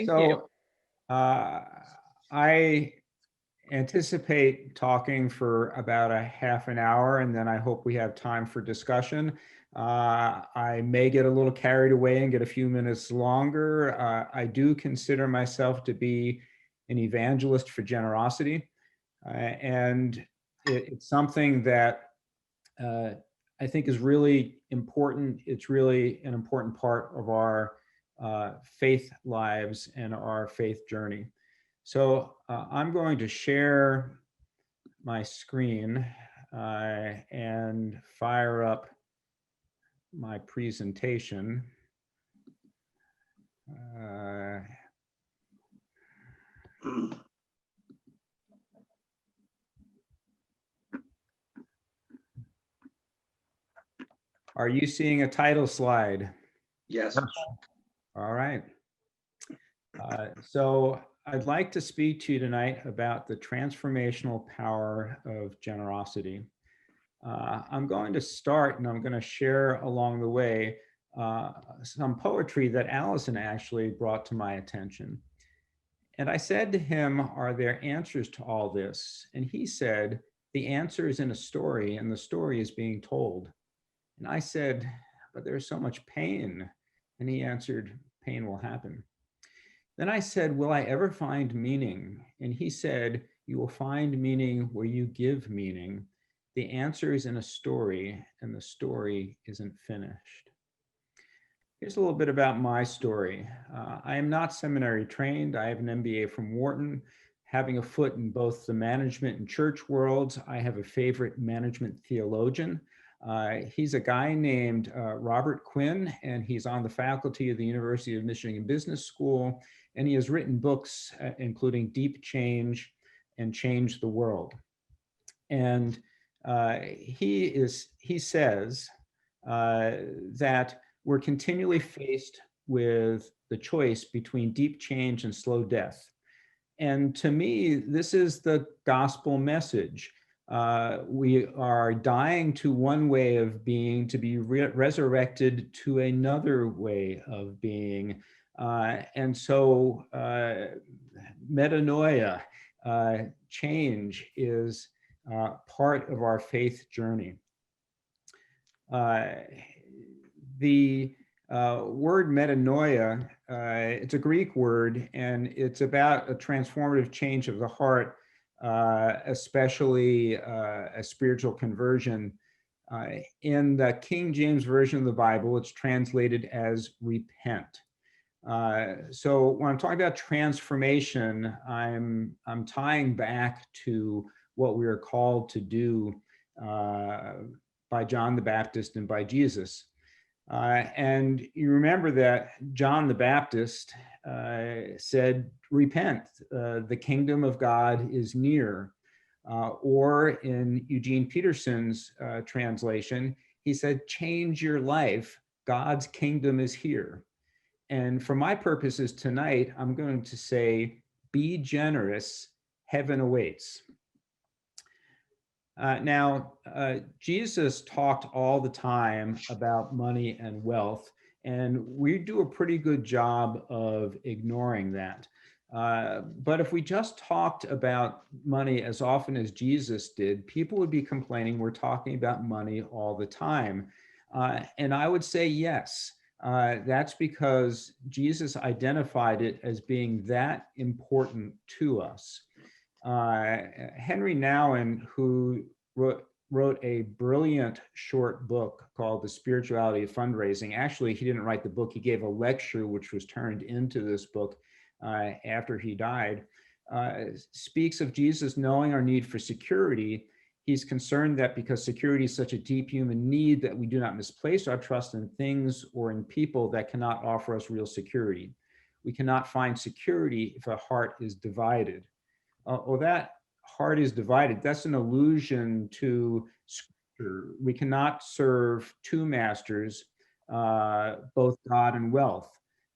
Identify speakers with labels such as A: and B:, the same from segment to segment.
A: Thank you.
B: So I anticipate talking for about a half an hour, and then I hope we have time for discussion. I may get a little carried away and get a few minutes longer. I do consider myself to be an evangelist for generosity, and it's something that I think is really important. It's really an important part of our faith lives and our faith journey. So I'm going to share my screen and fire up my presentation. Are you seeing a title slide?
C: Yes.
B: All right. So I'd like to speak to you tonight about the transformational power of generosity. I'm going to start and I'm going to share along the way some poetry that Allison actually brought to my attention. And I said to him, are there answers to all this? And he said, the answer is in a story, and the story is being told. And I said, but there's so much pain. And he answered, pain will happen. Then I said, will I ever find meaning? And he said, you will find meaning where you give meaning. The answer is in a story, and the story isn't finished. Here's a little bit about my story. I am not seminary trained. I have an MBA from Wharton. Having a foot in both the management and church worlds, I have a favorite management theologian. He's a guy named Robert Quinn, and he's on the faculty of the University of Michigan Business School, and he has written books including Deep Change and Change the World. And he says that we're continually faced with the choice between deep change and slow death. And to me, this is the gospel message. We are dying to one way of being to be resurrected to another way of being. And so metanoia, change, is part of our faith journey. The word metanoia, it's a Greek word, and it's about a transformative change of the heart, especially a spiritual conversion. In the King James Version of the Bible, it's translated as repent. So when I'm talking about transformation, I'm tying back to what we are called to do by John the Baptist and by Jesus. And you remember that John the Baptist said, repent, the kingdom of God is near. Or in Eugene Peterson's translation, he said, change your life, God's kingdom is here. And for my purposes tonight, I'm going to say, be generous, heaven awaits. Now, Jesus talked all the time about money and wealth, and we do a pretty good job of ignoring that. But if we just talked about money as often as Jesus did, people would be complaining we're talking about money all the time. And I would say yes. That's because Jesus identified it as being that important to us. Henry Nouwen, who wrote a brilliant short book called The Spirituality of Fundraising. Actually, he didn't write the book. He gave a lecture which was turned into this book after he died. Speaks of Jesus knowing our need for security. He's concerned that because security is such a deep human need that we do not misplace our trust in things or in people that cannot offer us real security. We cannot find security if a heart is divided. That heart is divided, that's an allusion to scripture. We cannot serve two masters, both God and wealth.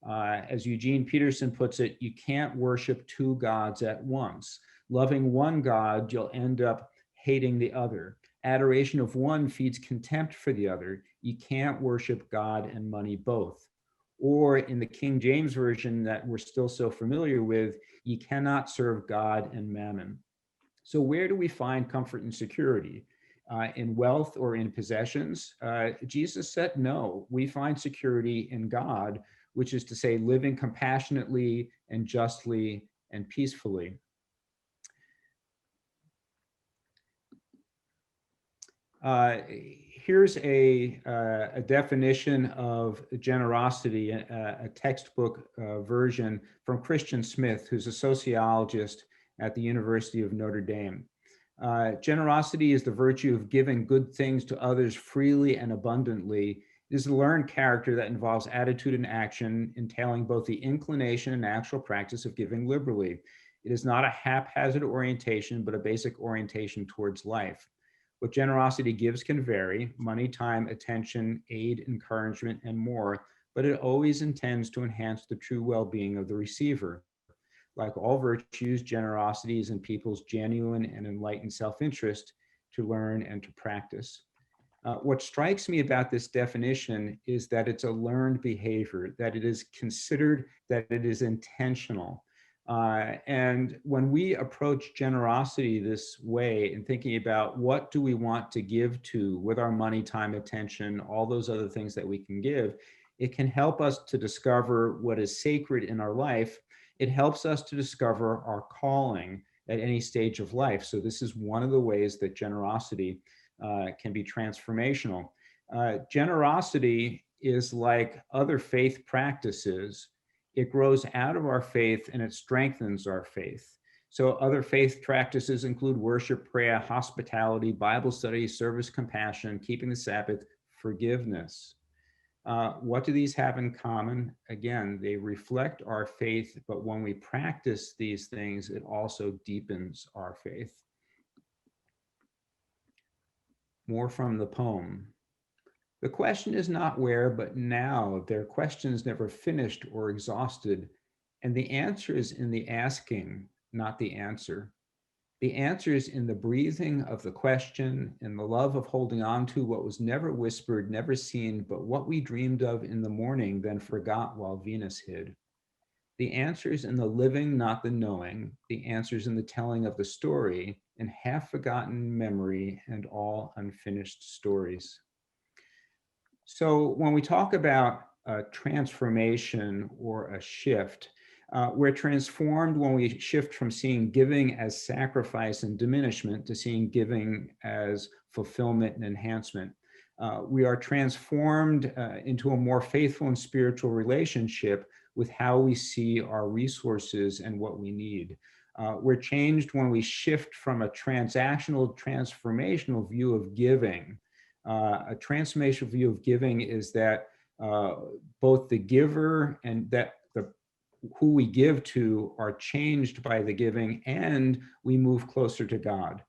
B: As Eugene Peterson puts it, you can't worship two gods at once. Loving one God, you'll end up hating the other. Adoration of one feeds contempt for the other. You can't worship God and money both. Or in the King James Version that we're still so familiar with, ye cannot serve God and mammon. So where do we find comfort and security? In wealth or in possessions? Jesus said, no, we find security in God, which is to say living compassionately and justly and peacefully. Here's a definition of generosity, a textbook version from Christian Smith, who's a sociologist at the University of Notre Dame. Generosity is the virtue of giving good things to others freely and abundantly. It is a learned character that involves attitude and action, entailing both the inclination and actual practice of giving liberally. It is not a haphazard orientation, but a basic orientation towards life. What generosity gives can vary: money, time, attention, aid, encouragement, and more, but it always intends to enhance the true well-being of the receiver. Like all virtues, generosity is in people's genuine and enlightened self-interest to learn and to practice. What strikes me about this definition is that it's a learned behavior, that it is considered, that it is intentional. And when we approach generosity this way and thinking about what do we want to give to with our money, time, attention, all those other things that we can give, it can help us to discover what is sacred in our life. It helps us to discover our calling at any stage of life. So this is one of the ways that generosity can be transformational. Generosity is like other faith practices. It grows out of our faith and it strengthens our faith. So other faith practices include worship, prayer, hospitality, Bible study, service, compassion, keeping the Sabbath, forgiveness. What do these have in common? Again, they reflect our faith, but when we practice these things, it also deepens our faith. More from the poem. The question is not where, but now. Their questions never finished or exhausted, and the answer is in the asking, not the answer. The answer is in the breathing of the question, in the love of holding on to what was never whispered, never seen, but what we dreamed of in the morning, then forgot while Venus hid. The answer is in the living, not the knowing. The answer is in the telling of the story, in half-forgotten memory and all unfinished stories. So when we talk about a transformation or a shift, we're transformed when we shift from seeing giving as sacrifice and diminishment to seeing giving as fulfillment and enhancement. We are transformed into a more faithful and spiritual relationship with how we see our resources and what we need. We're changed when we shift from a transformational view of giving. A transformational view of giving is that both the giver and that who we give to are changed by the giving, and we move closer to God.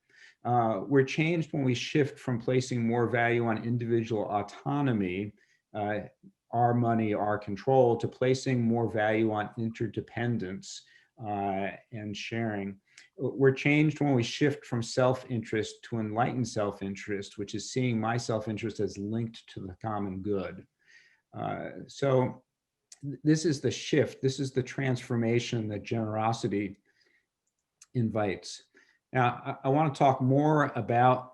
B: We're changed when we shift from placing more value on individual autonomy, our money, our control, to placing more value on interdependence and sharing. We're changed when we shift from self-interest to enlightened self-interest, which is seeing my self-interest as linked to the common good. So this is the shift. This is the transformation that generosity invites. Now, I want to talk more about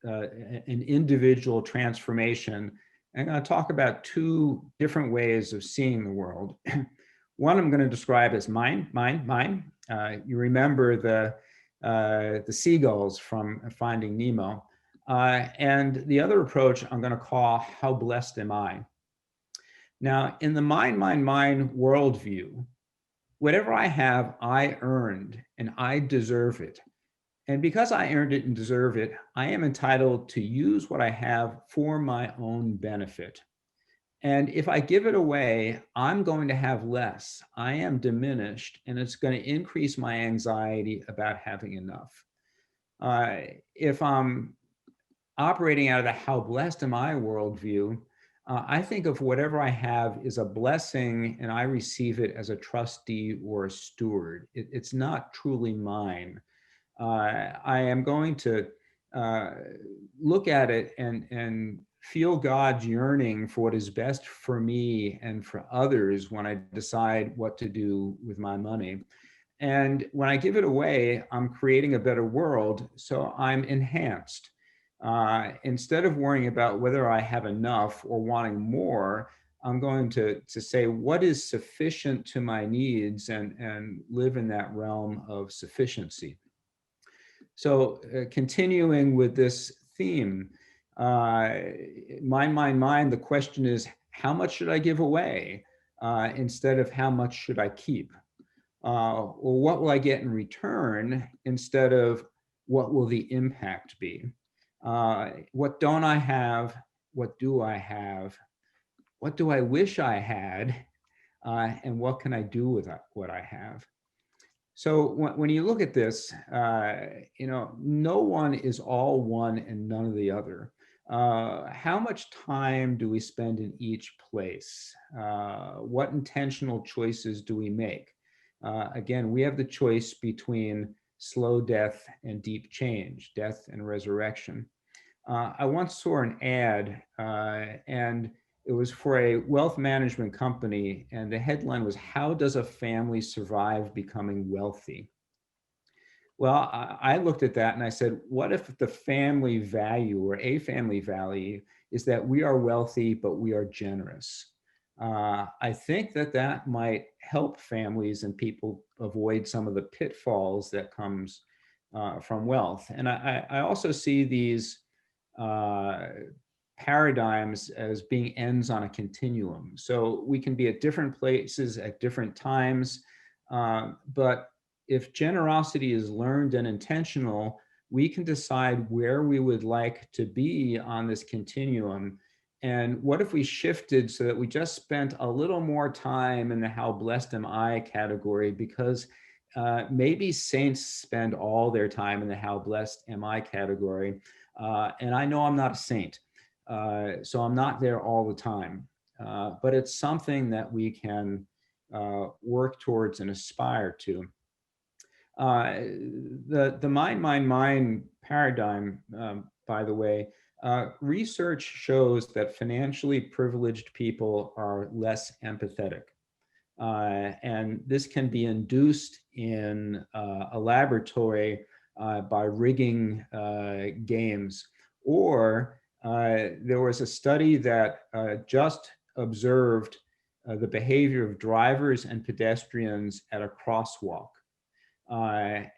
B: an individual transformation. I'm going to talk about two different ways of seeing the world. One I'm going to describe as mine. You remember the seagulls from Finding Nemo. And the other approach I'm going to call how blessed am I? Now, in the mine worldview, whatever I have, I earned and I deserve it. And because I earned it and deserve it, I am entitled to use what I have for my own benefit. And if I give it away, I'm going to have less. I am diminished, and it's going to increase my anxiety about having enough. If I'm operating out of the how blessed am I worldview, I think of whatever I have is a blessing and I receive it as a trustee or a steward. It's not truly mine. I am going to look at it and feel God's yearning for what is best for me and for others when I decide what to do with my money. And when I give it away, I'm creating a better world, so I'm enhanced. Instead of worrying about whether I have enough or wanting more, I'm going to say what is sufficient to my needs and live in that realm of sufficiency. So continuing with this theme, mind, the question is, how much should I give away instead of how much should I keep? Or what will I get in return instead of what will the impact be? What don't I have? What do I have? What do I wish I had? And what can I do with what I have? So when you look at this, no one is all one and none of the other. How much time do we spend in each place? What intentional choices do we make? Again, we have the choice between slow death and deep change, death and resurrection. I once saw an ad, and it was for a wealth management company, and the headline was, "How does a family survive becoming wealthy?" Well, I looked at that and I said, what if the family value or a family value is that we are wealthy, but we are generous? I think that might help families and people avoid some of the pitfalls that comes from wealth. And I also see these paradigms as being ends on a continuum. So we can be at different places at different times, but if generosity is learned and intentional, we can decide where we would like to be on this continuum. And what if we shifted so that we just spent a little more time in the how blessed am I category, because maybe saints spend all their time in the how blessed am I category. And I know I'm not a saint, so I'm not there all the time. But it's something that we can work towards and aspire to. The mind paradigm, by the way, research shows that financially privileged people are less empathetic. And this can be induced in a laboratory by rigging games. Or there was a study that just observed the behavior of drivers and pedestrians at a crosswalk.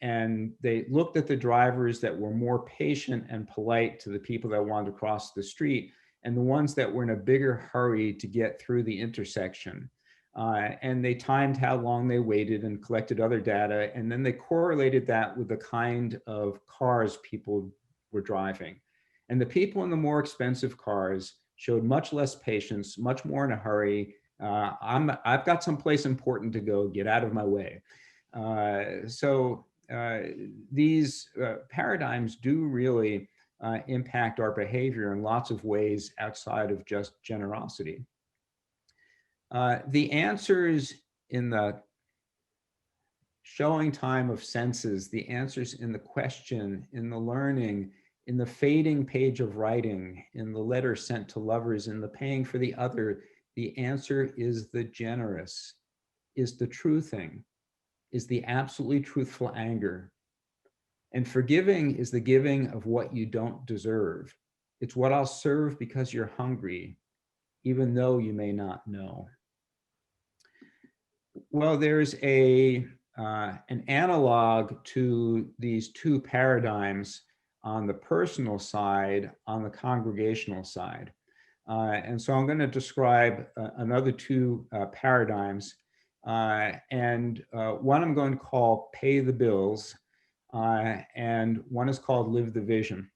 B: And they looked at the drivers that were more patient and polite to the people that wanted to cross the street, and the ones that were in a bigger hurry to get through the intersection. And they timed how long they waited and collected other data, and then they correlated that with the kind of cars people were driving. And the people in the more expensive cars showed much less patience, much more in a hurry. I've got someplace important to go, get out of my way. So these paradigms do really impact our behavior in lots of ways outside of just generosity. The answers in the showing time of senses, the answers in the question, in the learning, in the fading page of writing, in the letter sent to lovers, in the paying for the other, the answer is the generous, is the true thing, is the absolutely truthful anger. And forgiving is the giving of what you don't deserve. It's what I'll serve because you're hungry, even though you may not know. Well, there's an analog to these two paradigms on the personal side, on the congregational side. And so I'm going to describe another two paradigms. And one I'm going to call Pay the Bills, and one is called Live the Vision.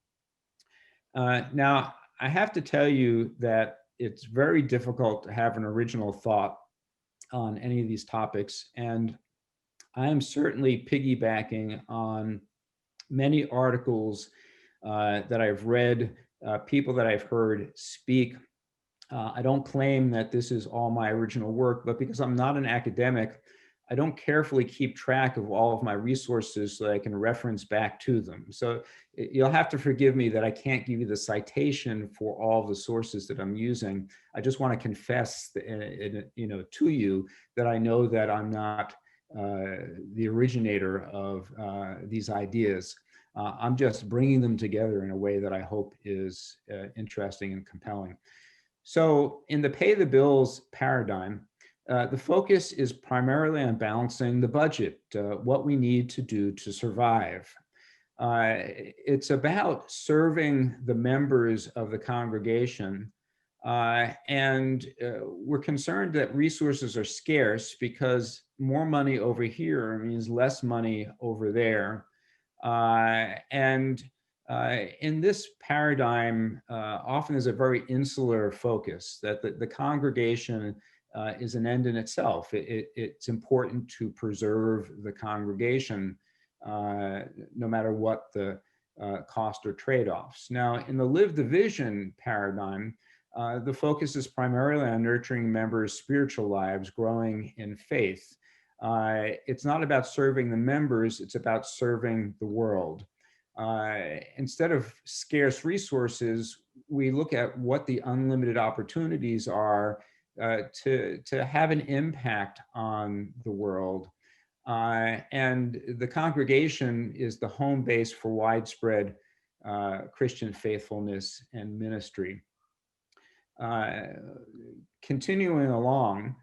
B: Now, I have to tell you that it's very difficult to have an original thought on any of these topics. And I am certainly piggybacking on many articles that I've read, people that I've heard speak. I don't claim that this is all my original work, but because I'm not an academic, I don't carefully keep track of all of my resources so that I can reference back to them. So you'll have to forgive me that I can't give you the citation for all the sources that I'm using. I just want to confess, to you that I know that I'm not the originator of these ideas. I'm just bringing them together in a way that I hope is interesting and compelling. So in the pay the bills paradigm, the focus is primarily on balancing the budget, what we need to do to survive. It's about serving the members of the congregation. And we're concerned that resources are scarce because more money over here means less money over there. And in this paradigm, often there's a very insular focus that the congregation is an end in itself. It's important to preserve the congregation no matter what the cost or trade-offs. Now, in the live the vision paradigm, the focus is primarily on nurturing members' spiritual lives, growing in faith. It's not about serving the members, it's about serving the world. Instead of scarce resources, we look at what the unlimited opportunities are to have an impact on the world. And the congregation is the home base for widespread Christian faithfulness and ministry. Continuing along,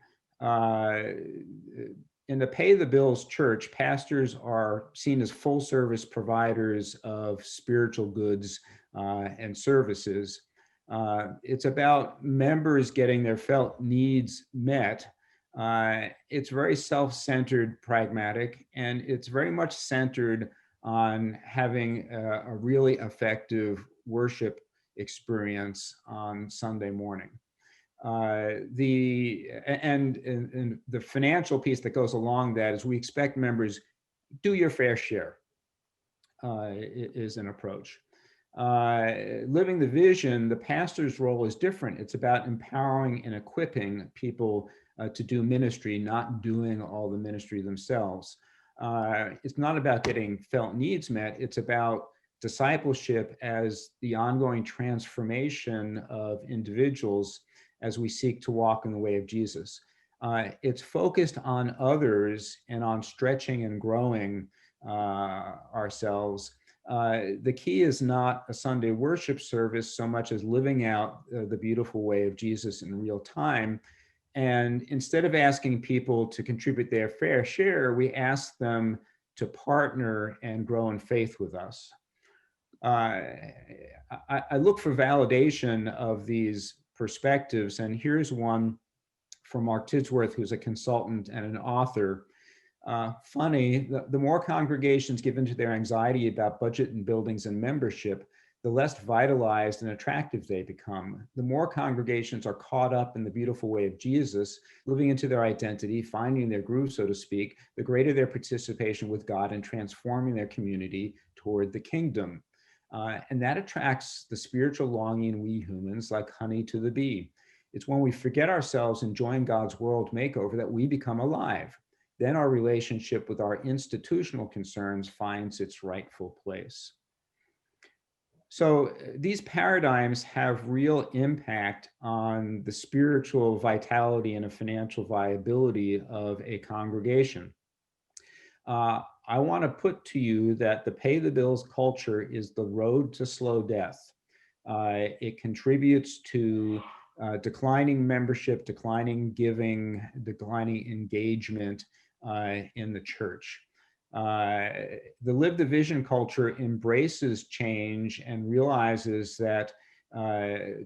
B: in the Pay the Bills church, pastors are seen as full service providers of spiritual goods and services. It's about members getting their felt needs met. It's very self-centered, pragmatic, and it's very much centered on having a really effective worship experience on Sunday morning. And the financial piece that goes along that is we expect members do your fair share is an approach. Living the vision, the pastor's role is different. It's about empowering and equipping people to do ministry, not doing all the ministry themselves. It's not about getting felt needs met. It's about discipleship as the ongoing transformation of individuals as we seek to walk in the way of Jesus. It's focused on others and on stretching and growing ourselves. The key is not a Sunday worship service so much as living out the beautiful way of Jesus in real time. And instead of asking people to contribute their fair share, we ask them to partner and grow in faith with us. I look for validation of these perspectives, and here's one from Mark Tidsworth, who's a consultant and an author. Funny, the more congregations give into their anxiety about budget and buildings and membership, the less vitalized and attractive they become. The more congregations are caught up in the beautiful way of Jesus, living into their identity, finding their groove, so to speak, the greater their participation with God in transforming their community toward the kingdom. And that attracts the spiritual longing we humans like honey to the bee. It's when we forget ourselves enjoying God's world makeover that we become alive. Then our relationship with our institutional concerns finds its rightful place. So these paradigms have real impact on the spiritual vitality and the financial viability of a congregation. I want to put to you that the pay the bills culture is the road to slow death. It contributes to declining membership, declining giving, declining engagement in the church. The Live the Vision culture embraces change and realizes that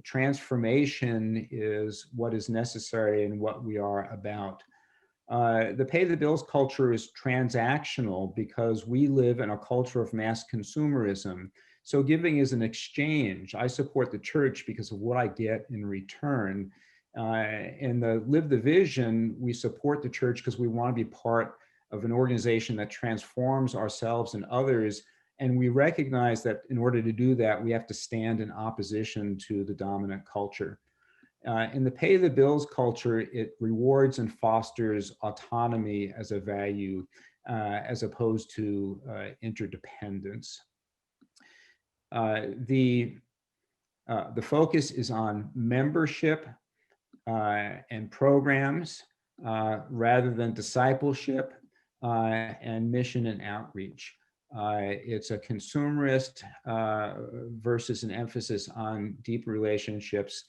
B: transformation is what is necessary and what we are about. The pay the bills culture is transactional because we live in a culture of mass consumerism. So giving is an exchange. I support the church because of what I get in return. In the Live the Vision, we support the church because we want to be part of an organization that transforms ourselves and others. And we recognize that in order to do that, we have to stand in opposition to the dominant culture. In the pay the bills culture, it rewards and fosters autonomy as a value, as opposed to interdependence. The focus is on membership and programs rather than discipleship and mission and outreach. It's a consumerist versus an emphasis on deep relationships.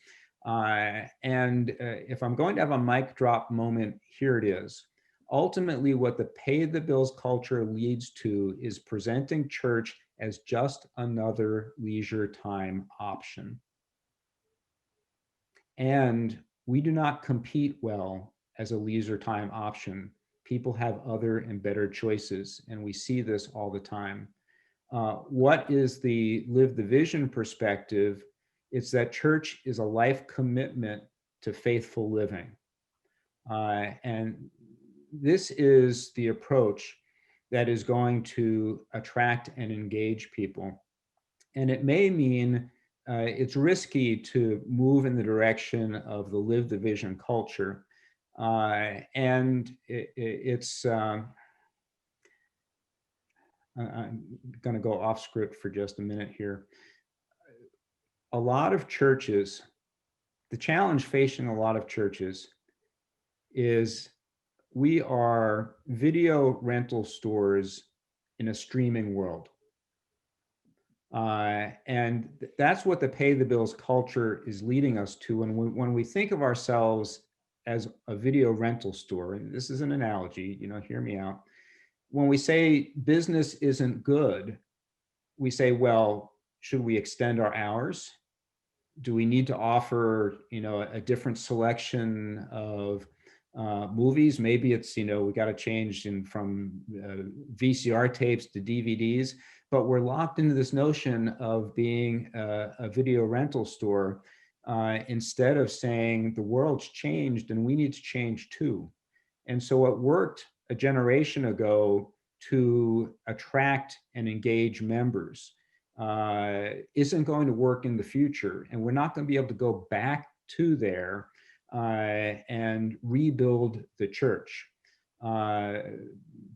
B: And if I'm going to have a mic drop moment, here it is. Ultimately, what the pay the bills culture leads to is presenting church as just another leisure time option. And we do not compete well as a leisure time option. People have other and better choices, and we see this all the time. What is the live the vision perspective? It's that church is a life commitment to faithful living. And this is the approach that is going to attract and engage people. And it may mean it's risky to move in the direction of the live the vision culture. And it's, I'm going to go off script for just a minute here. A lot of churches, the challenge facing a lot of churches is we are video rental stores in a streaming world. And that's what the pay the bills culture is leading us to. And when we think of ourselves as a video rental store, and this is an analogy, hear me out. When we say business isn't good, we say, well, should we extend our hours? Do we need to offer, a different selection of movies? Maybe it's, we got to change from VCR tapes to DVDs, but we're locked into this notion of being a video rental store instead of saying the world's changed and we need to change too. And so what worked a generation ago to attract and engage members isn't going to work in the future. And we're not going to be able to go back to there and rebuild the church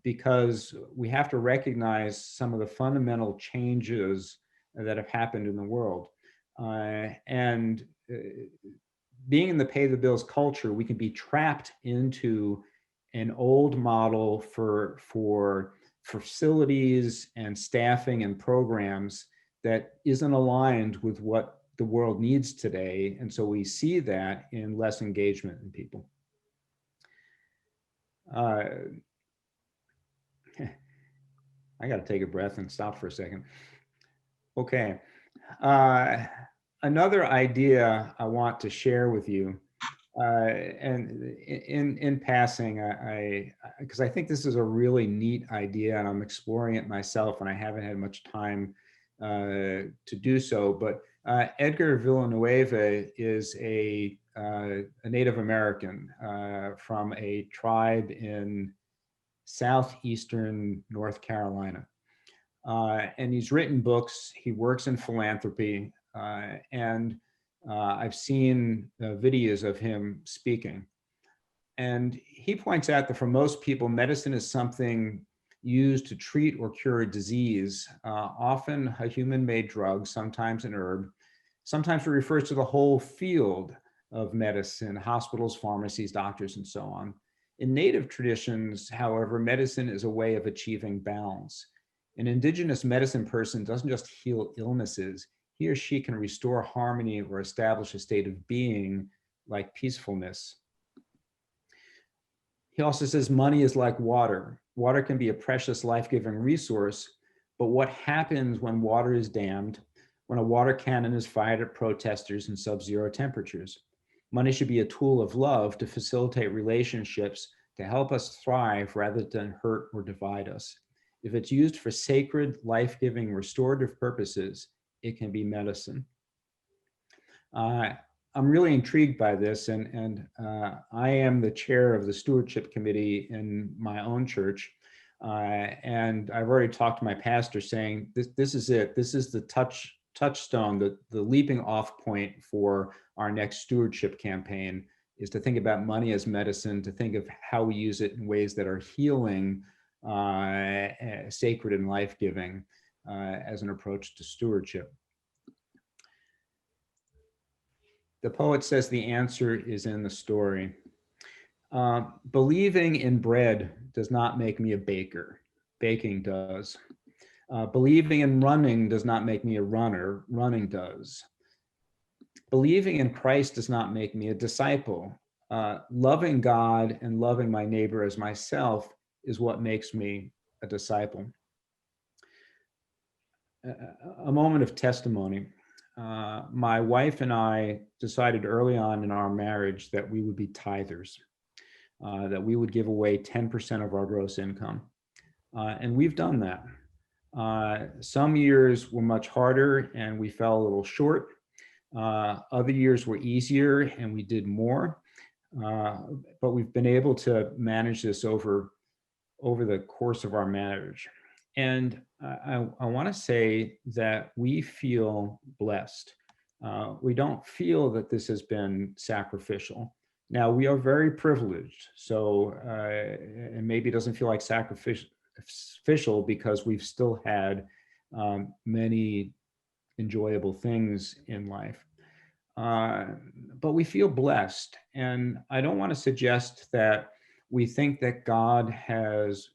B: because we have to recognize some of the fundamental changes that have happened in the world. And being in the pay the bills culture, we can be trapped into an old model for facilities and staffing and programs that isn't aligned with what the world needs today. And so we see that in less engagement in people. I got to take a breath and stop for a second. Okay. Another idea I want to share with you, and in passing, because I think this is a really neat idea and I'm exploring it myself and I haven't had much time to do so, but Edgar Villanueva is a Native American from a tribe in southeastern North Carolina. And he's written books, he works in philanthropy, and I've seen videos of him speaking. And he points out that for most people, medicine is something used to treat or cure a disease, often a human-made drug, sometimes an herb. Sometimes it refers to the whole field of medicine, hospitals, pharmacies, doctors, and so on. In Native traditions, however, medicine is a way of achieving balance. An indigenous medicine person doesn't just heal illnesses, he or she can restore harmony or establish a state of being like peacefulness. He also says money is like water. Water can be a precious life-giving resource, but what happens when water is dammed, when a water cannon is fired at protesters in sub-zero temperatures? Money should be a tool of love to facilitate relationships, to help us thrive rather than hurt or divide us. If it's used for sacred, life-giving, restorative purposes, it can be medicine. I'm really intrigued by this, and I am the chair of the stewardship committee in my own church, and I've already talked to my pastor saying, this is it. This is the touch touchstone, the leaping off point for our next stewardship campaign is to think about money as medicine, to think of how we use it in ways that are healing, sacred and life-giving as an approach to stewardship. The poet says the answer is in the story. Believing in bread does not make me a baker. Baking does. Believing in running does not make me a runner. Running does. Believing in Christ does not make me a disciple. Loving God and loving my neighbor as myself is what makes me a disciple. A moment of testimony. My wife and I decided early on in our marriage that we would be tithers, that we would give away 10% of our gross income. And we've done that. Some years were much harder and we fell a little short. Other years were easier and we did more. But we've been able to manage this over the course of our marriage. And I want to say that we feel blessed. We don't feel that this has been sacrificial. Now, we are very privileged, so and maybe it doesn't feel like sacrificial because we've still had many enjoyable things in life. But we feel blessed, and I don't want to suggest that we think that God has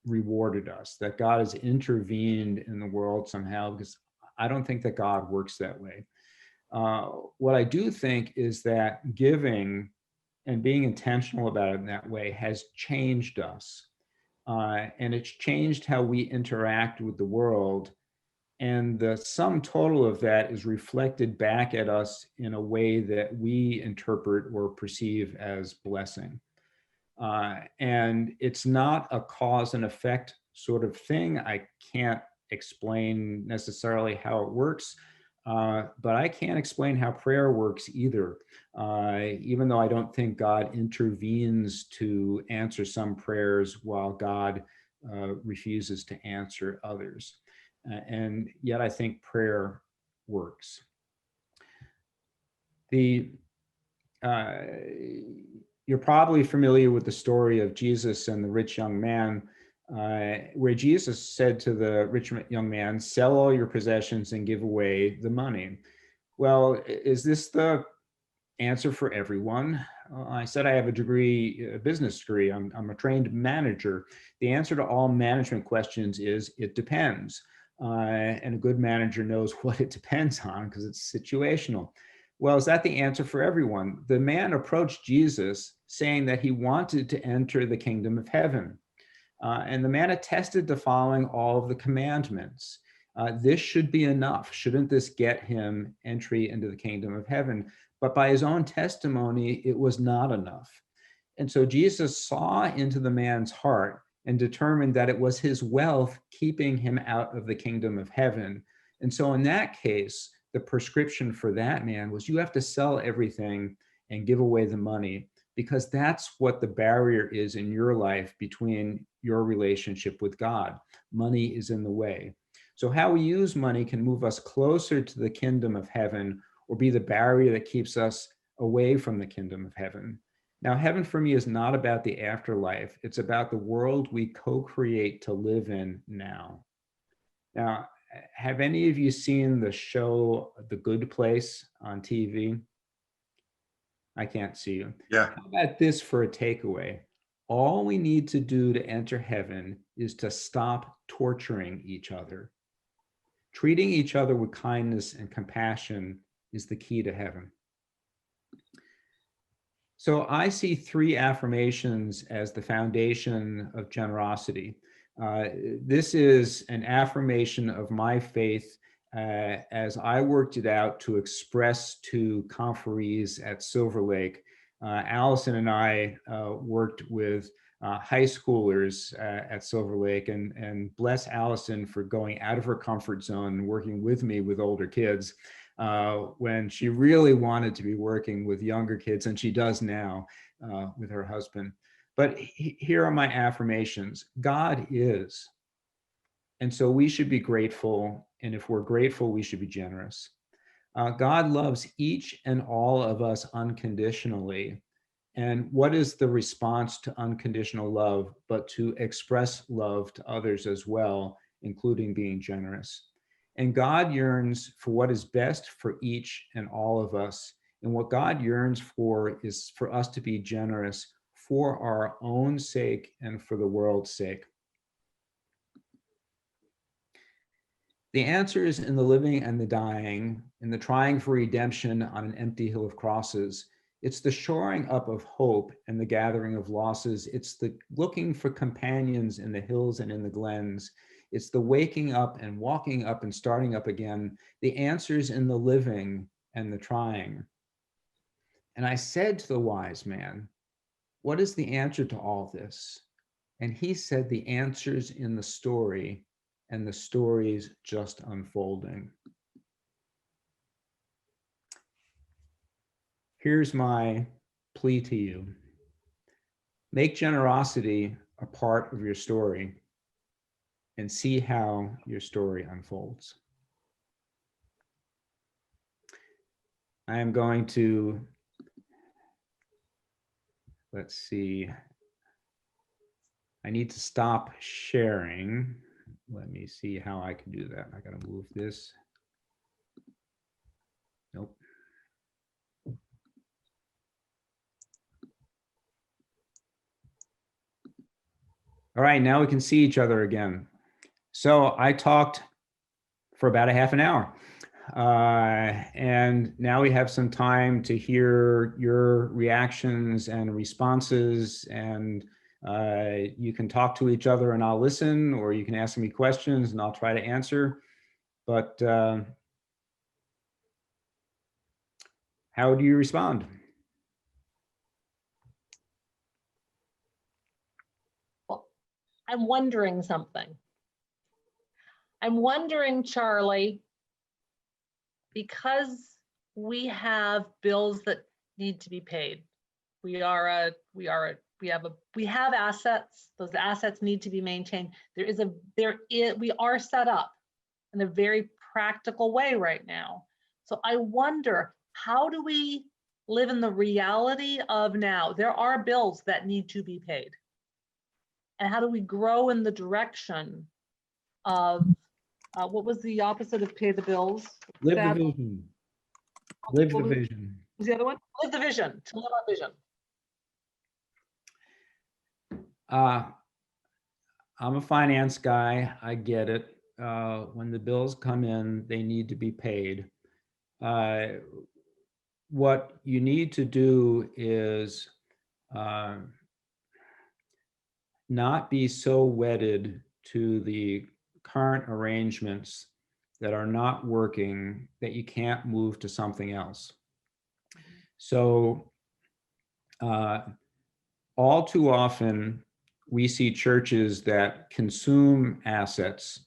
B: rewarded us, that God has intervened in the world somehow, because I don't think that God works that way. What I do think is that giving and being intentional about it in that way has changed us. And it's changed how we interact with the world. And the sum total of that is reflected back at us in a way that we interpret or perceive as blessing. And it's not a cause and effect sort of thing. I can't explain necessarily how it works, but I can't explain how prayer works either, even though I don't think God intervenes to answer some prayers while God refuses to answer others. And yet I think prayer works. You're probably familiar with the story of Jesus and the rich young man, where Jesus said to the rich young man, sell all your possessions and give away the money. Well, is this the answer for everyone? I said I have a degree, a business degree. I'm a trained manager. The answer to all management questions is it depends. And a good manager knows what it depends on because it's situational. Well, is that the answer for everyone? The man approached Jesus saying that he wanted to enter the kingdom of heaven. And the man attested to following all of the commandments. This should be enough. Shouldn't this get him entry into the kingdom of heaven? But by his own testimony, it was not enough. And so Jesus saw into the man's heart and determined that it was his wealth keeping him out of the kingdom of heaven. And so in that case, the prescription for that man was you have to sell everything and give away the money, because that's what the barrier is in your life between your relationship with God. Money is in the way. So how we use money can move us closer to the kingdom of heaven or be the barrier that keeps us away from the kingdom of heaven. Now, heaven for me is not about the afterlife. It's about the world we co-create to live in now. Now, have any of you seen the show The Good Place on TV? I can't see you.
A: Yeah.
B: How about this for a takeaway? All we need to do to enter heaven is to stop torturing each other. Treating each other with kindness and compassion is the key to heaven. So I see 3 affirmations as the foundation of generosity. This is an affirmation of my faith as I worked it out to express to conferees at Silver Lake. Allison and I worked with high schoolers at Silver Lake, and bless Allison for going out of her comfort zone and working with me with older kids when she really wanted to be working with younger kids, and she does now with her husband. But here are my affirmations. God is. And so we should be grateful And if we're grateful, we should be generous. God loves each and all of us unconditionally. And what is the response to unconditional love, but to express love to others as well, including being generous? And God yearns for what is best for each and all of us. And what God yearns for is for us to be generous for our own sake and for the world's sake. The answer is in the living and the dying, in the trying for redemption on an empty hill of crosses. It's the shoring up of hope and the gathering of losses. It's the looking for companions in the hills and in the glens. It's the waking up and walking up and starting up again. The answer's in the living and the trying. And I said to the wise man, what is the answer to all this? And he said, the answer's in the story, and the story's just unfolding. Here's my plea to you. Make generosity a part of your story and see how your story unfolds. I am going to, let's see, I need to stop sharing. Let me see how I can do that. I got to move this. Nope. All right, now we can see each other again. So I talked for about a half an hour. And now we have some time to hear your reactions and responses, and you can talk to each other and I'll listen, or you can ask me questions and I'll try to answer. But how do you respond?
A: Well, I'm wondering something. I'm wondering, Charlie, because we have bills that need to be paid. We have assets. Those assets need to be maintained. We are set up in a very practical way right now. So I wonder, how do we live in the reality of now? There are bills that need to be paid. And how do we grow in the direction of, what was the opposite of pay the bills?
B: Live the vision. Live the vision.
A: What was the other one? Live the vision, to live our vision.
B: I'm a finance guy. I get it. When the bills come in, they need to be paid. What you need to do is not be so wedded to the current arrangements that are not working that you can't move to something else. So all too often, we see churches that consume assets,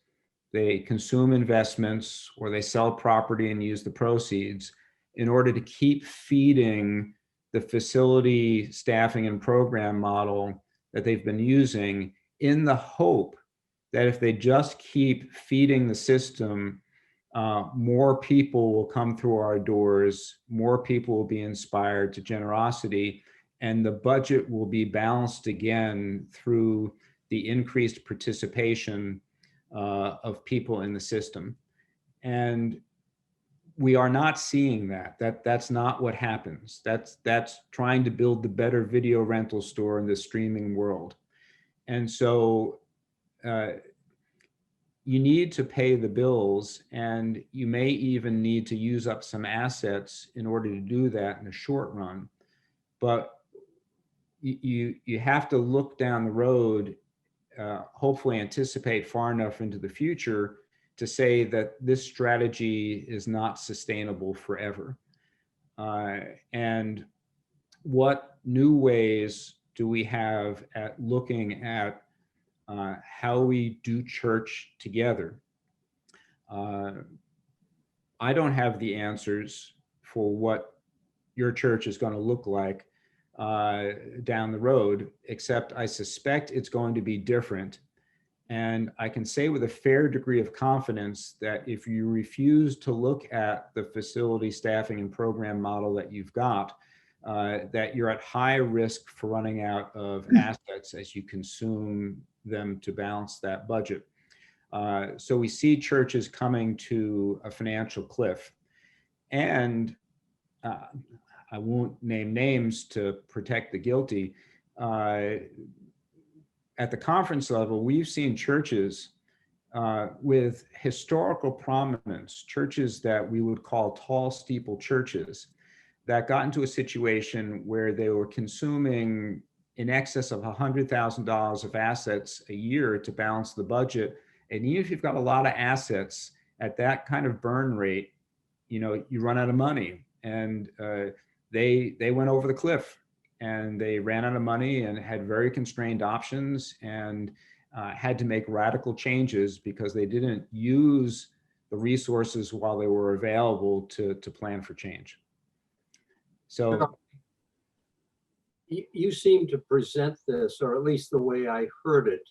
B: they consume investments, or they sell property and use the proceeds in order to keep feeding the facility staffing and program model that they've been using, in the hope that if they just keep feeding the system, more people will come through our doors, more people will be inspired to generosity, and the budget will be balanced again through the increased participation of people in the system. And we are not seeing that. That's not what happens. That's trying to build the better video rental store in the streaming world. And so you need to pay the bills, and you may even need to use up some assets in order to do that in the short run. But you have to look down the road, hopefully anticipate far enough into the future to say that this strategy is not sustainable forever. And what new ways do we have at looking at how we do church together? I don't have the answers for what your church is going to look like down the road, except I suspect it's going to be different. And I can say with a fair degree of confidence that if you refuse to look at the facility staffing and program model that you've got, that you're at high risk for running out of assets as you consume them to balance that budget. So we see churches coming to a financial cliff. And I won't name names to protect the guilty. At the conference level, we've seen churches with historical prominence, churches that we would call tall steeple churches, that got into a situation where they were consuming in excess of $100,000 of assets a year to balance the budget. And even if you've got a lot of assets at that kind of burn rate, you run out of money. And they went over the cliff, and they ran out of money and had very constrained options, and had to make radical changes because they didn't use the resources while they were available to plan for change. So
C: you seem to present this, or at least the way I heard it,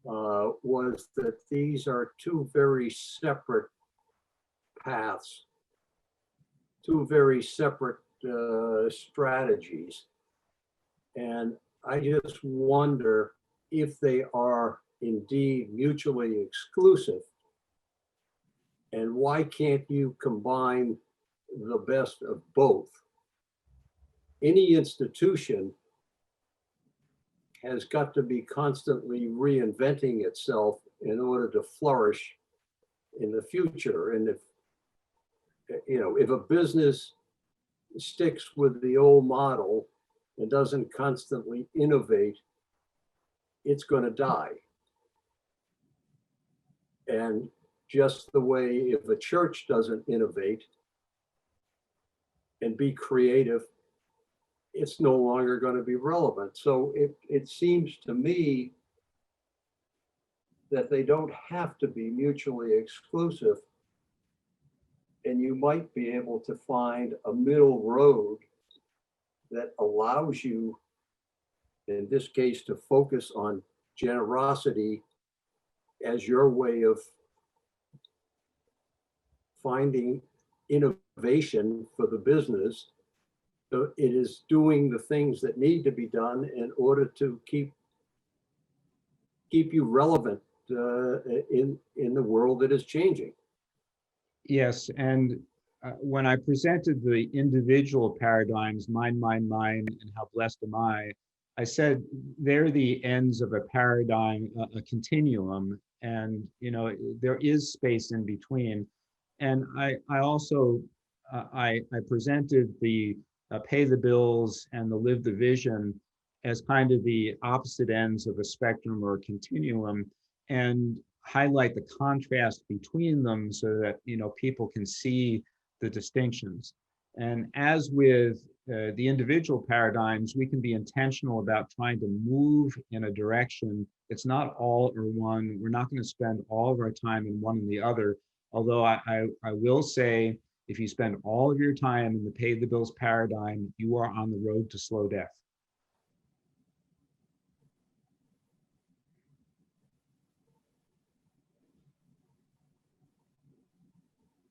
C: was that these are two very separate paths, two very separate strategies. And I just wonder if they are indeed mutually exclusive, and why can't you combine the best of both? Any institution has got to be constantly reinventing itself in order to flourish in the future. And if a business sticks with the old model and doesn't constantly innovate, it's going to die. And just the way if a church doesn't innovate and be creative, it's no longer going to be relevant. So it seems to me that they don't have to be mutually exclusive, and you might be able to find a middle road that allows you, in this case, to focus on generosity as your way of finding innovation for the business. So it is doing the things that need to be done in order to keep you relevant in the world that is changing.
B: yes, and when I presented the individual paradigms, mine, and how blessed am I said they're the ends of a paradigm, a continuum, and there is space in between. And I also I presented the pay the bills and the live the vision as kind of the opposite ends of a spectrum or a continuum, and highlight the contrast between them so that people can see the distinctions. And as with the individual paradigms, we can be intentional about trying to move in a direction. It's not all or one. We're not going to spend all of our time in one and the other. Although I will say, if you spend all of your time in the pay the bills paradigm, you are on the road to slow death.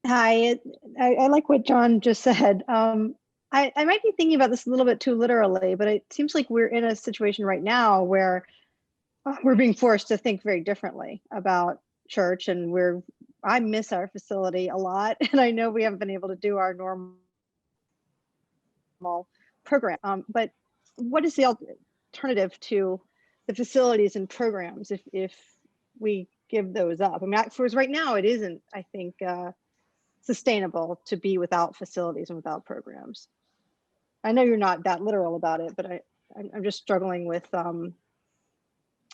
D: Hi, I like what John just said. I might be thinking about this a little bit too literally, but it seems like we're in a situation right now where we're being forced to think very differently about church, and I miss our facility a lot, and I know we haven't been able to do our normal program. But what is the alternative to the facilities and programs if we give those up? I mean, for right now, it isn't, I think, sustainable to be without facilities and without programs. I know you're not that literal about it, but I'm just struggling with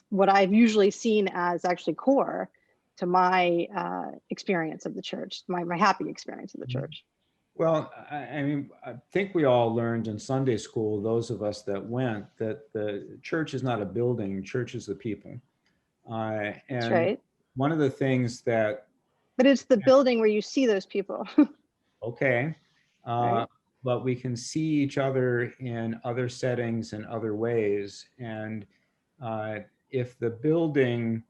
D: what I've usually seen as actually core to my experience of the church, my happy experience of the church.
B: Well, I mean, I think we all learned in Sunday school, those of us that went, that the church is not a building, church is the people. And
D: That's right.
B: one of the things that...
D: But it's the building where you see those people.
B: Okay.
D: Right.
B: But we can see each other in other settings and other ways. And if the building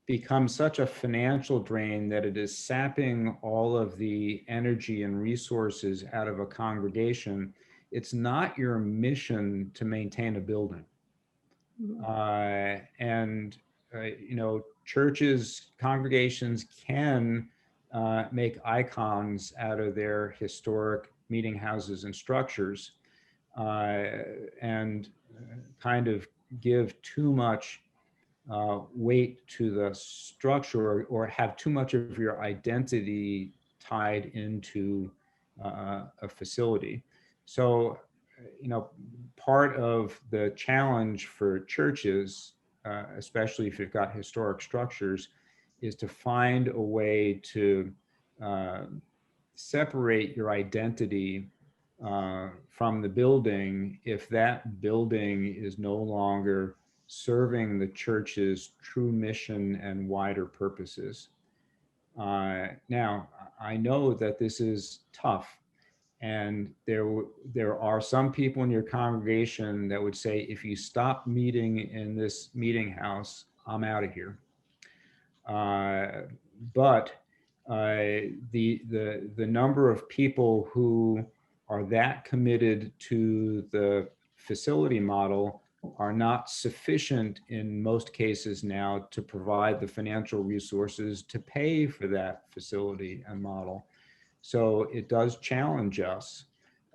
B: become such a financial drain that it is sapping all of the energy and resources out of a congregation. It's not your mission to maintain a building. And you know, churches, congregations can make icons out of their historic meeting houses and structures, and kind of give too much weight to the structure, or have too much of your identity tied into a facility. So, you know, part of the challenge for churches, especially if you've got historic structures, is to find a way to separate your identity from the building if that building is no longer serving the church's true mission and wider purposes. Now, I know that this is tough, and there are some people in your congregation that would say, if you stop meeting in this meeting house, I'm out of here. But the number of people who are that committed to the facility model are not sufficient in most cases now to provide the financial resources to pay for that facility and model. So it does challenge us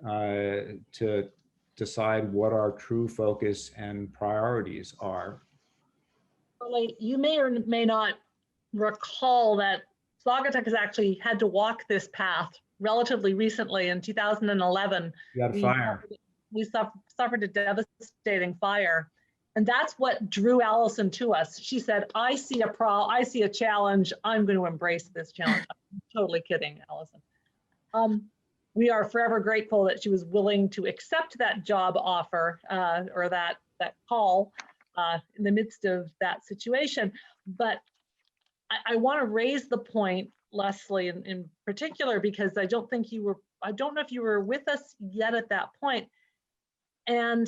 B: to decide what our true focus and priorities are.
A: Shirley, you may or may not recall that Saugatuck has actually had to walk this path relatively recently. In 2011,
B: You got a fire.
A: we suffered a devastating fire. And that's what drew Allison to us. She said, I see a challenge. I'm going to embrace this challenge. I'm totally kidding, Allison. We are forever grateful that she was willing to accept that job offer or that call in the midst of that situation. But I want to raise the point, Leslie, in particular, because I don't know if you were with us yet at that point. And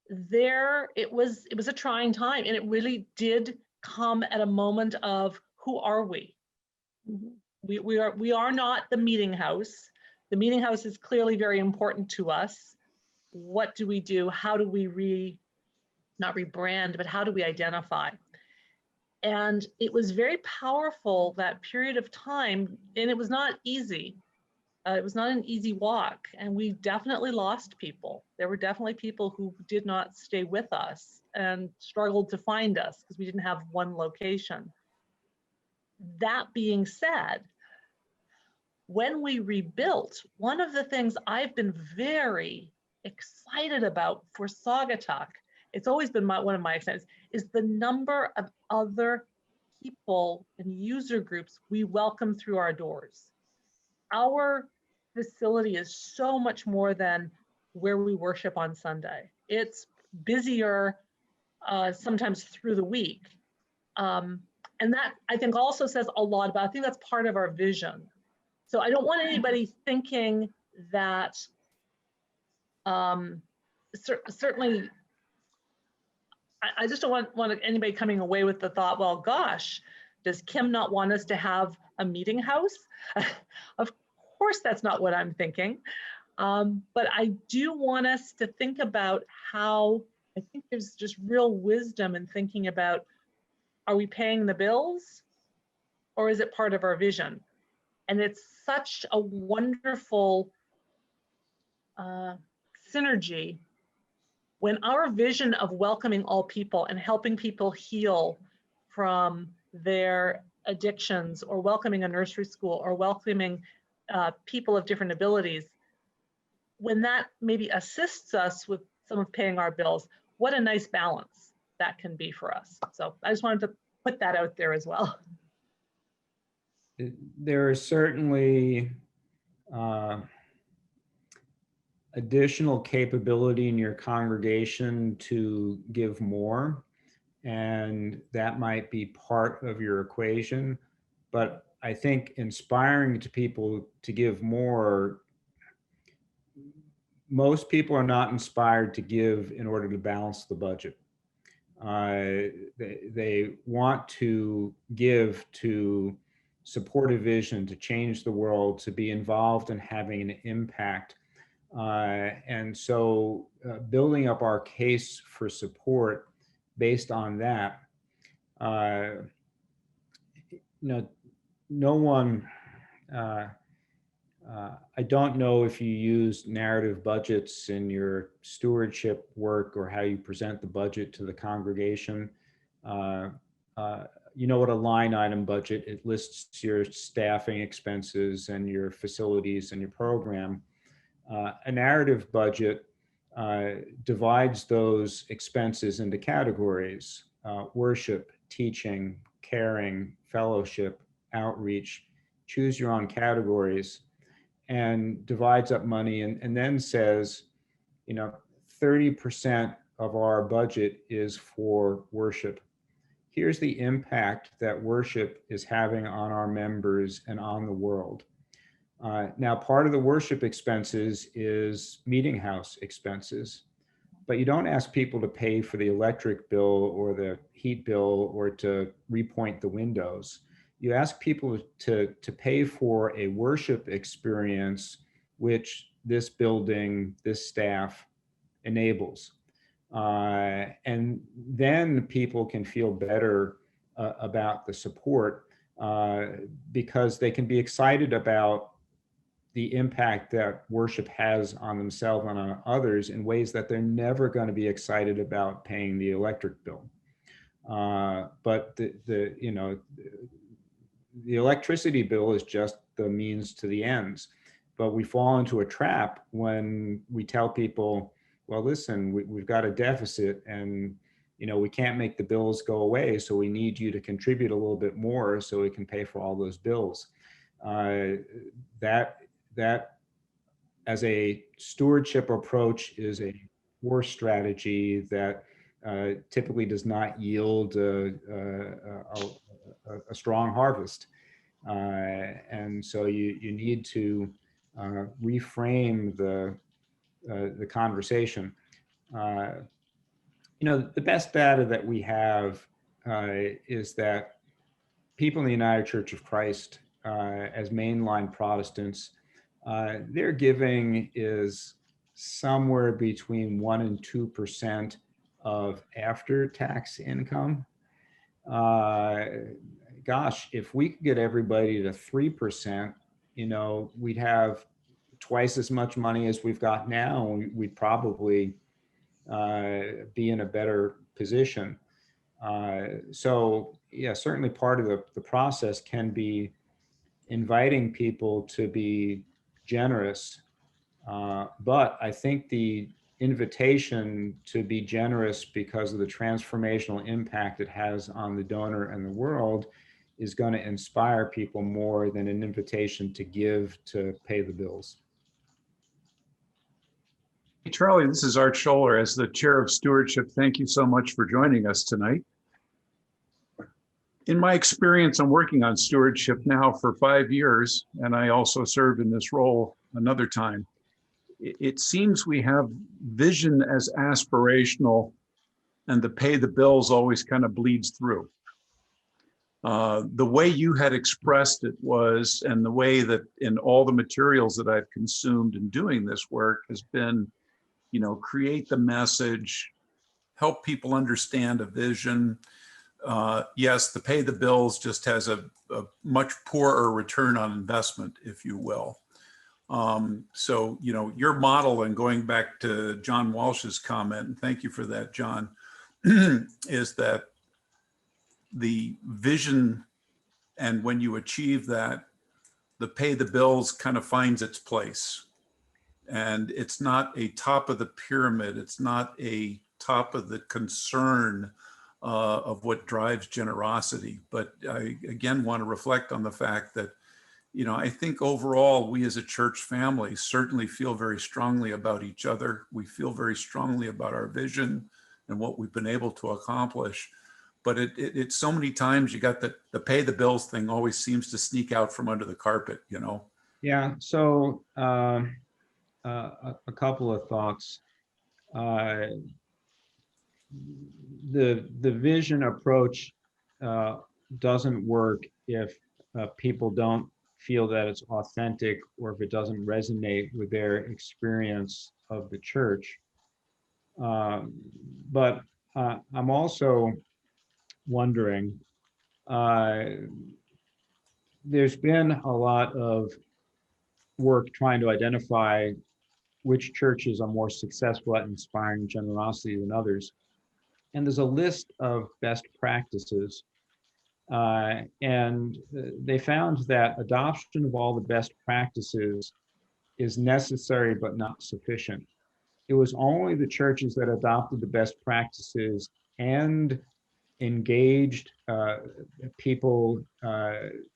A: it was a trying time, and it really did come at a moment of, who are we? We are not the meeting house. The meeting house is clearly very important to us. What do we do? How do we not rebrand, but how do we identify? And it was very powerful, that period of time, and it was not easy. It was not an easy walk, and we definitely lost people. There were definitely people who did not stay with us and struggled to find us because we didn't have one location. That being said, when we rebuilt, one of the things I've been very excited about for Saugatuck, it's always been one of my excitements, is the number of other people and user groups we welcome through our doors. Our facility is so much more than where we worship on Sunday. It's busier sometimes through the week. And that, I think, also says a lot about, I think that's part of our vision. So I don't want anybody thinking that, certainly, I just don't want anybody coming away with the thought, well, gosh, does Kim not want us to have a meeting house? Of course, that's not what I'm thinking. But I do want us to think about how, I think there's just real wisdom in thinking about, are we paying the bills, or is it part of our vision? And it's such a wonderful synergy when our vision of welcoming all people and helping people heal from their addictions, or welcoming a nursery school, or welcoming people of different abilities, when that maybe assists us with some of paying our bills, what a nice balance that can be for us. So I just wanted to put that out there as well.
B: There is certainly additional capability in your congregation to give more, and that might be part of your equation. But I think inspiring to people to give more, most people are not inspired to give in order to balance the budget. They want to give to support a vision, to change the world, to be involved in having an impact. And so building up our case for support based on that, no one, I don't know if you use narrative budgets in your stewardship work or how you present the budget to the congregation. You know what a line item budget, it lists your staffing expenses and your facilities and your program. A narrative budget divides those expenses into categories: worship, teaching, caring, fellowship, outreach. Choose your own categories, and divides up money, and then says, 30% of our budget is for worship. Here's the impact that worship is having on our members and on the world. Now, part of the worship expenses is meeting house expenses, but you don't ask people to pay for the electric bill or the heat bill or to repoint the windows. You ask people to pay for a worship experience, which this building, this staff enables. And then people can feel better about the support because they can be excited about the impact that worship has on themselves and on others in ways that they're never going to be excited about paying the electric bill. But the electricity bill is just the means to the ends. But we fall into a trap when we tell people, well, listen, we've got a deficit and we can't make the bills go away, so we need you to contribute a little bit more so we can pay for all those bills. That as a stewardship approach is a poor strategy that typically does not yield a strong harvest. And so you need to reframe the conversation. The best data that we have is that people in the United Church of Christ, as mainline Protestants, their giving is somewhere between 1% and 2% of after-tax income. Gosh, if we could get everybody to 3%, we'd have twice as much money as we've got now. We'd probably be in a better position. So yeah, certainly part of the process can be inviting people to be generous. But I think the invitation to be generous because of the transformational impact it has on the donor and the world is going to inspire people more than an invitation to give to pay the bills.
E: Hey, Charlie, this is Art Scholler. As the chair of stewardship, thank you so much for joining us tonight. In my experience, I'm working on stewardship now for 5 years, and I also served in this role another time. It seems we have vision as aspirational, and the pay the bills always kind of bleeds through. The way you had expressed it was, and the way that in all the materials that I've consumed in doing this work has been, create the message, help people understand a vision. Yes, the pay the bills just has a much poorer return on investment, if you will. So, your model, and going back to John Walsh's comment, and thank you for that, John, is that the vision, and when you achieve that, the pay the bills kind of finds its place. And it's not a top of the pyramid. It's not a top of the concern of what drives generosity. But I, again, want to reflect on the fact that, I think overall, we as a church family certainly feel very strongly about each other. We feel very strongly about our vision and what we've been able to accomplish. But it's so many times you got the pay the bills thing always seems to sneak out from under the carpet,
B: Yeah, so a couple of thoughts. the vision approach doesn't work if people don't feel that it's authentic, or if it doesn't resonate with their experience of the church. But I'm also wondering, there's been a lot of work trying to identify which churches are more successful at inspiring generosity than others. And there's a list of best practices. And they found that adoption of all the best practices is necessary but not sufficient. It was only the churches that adopted the best practices and engaged people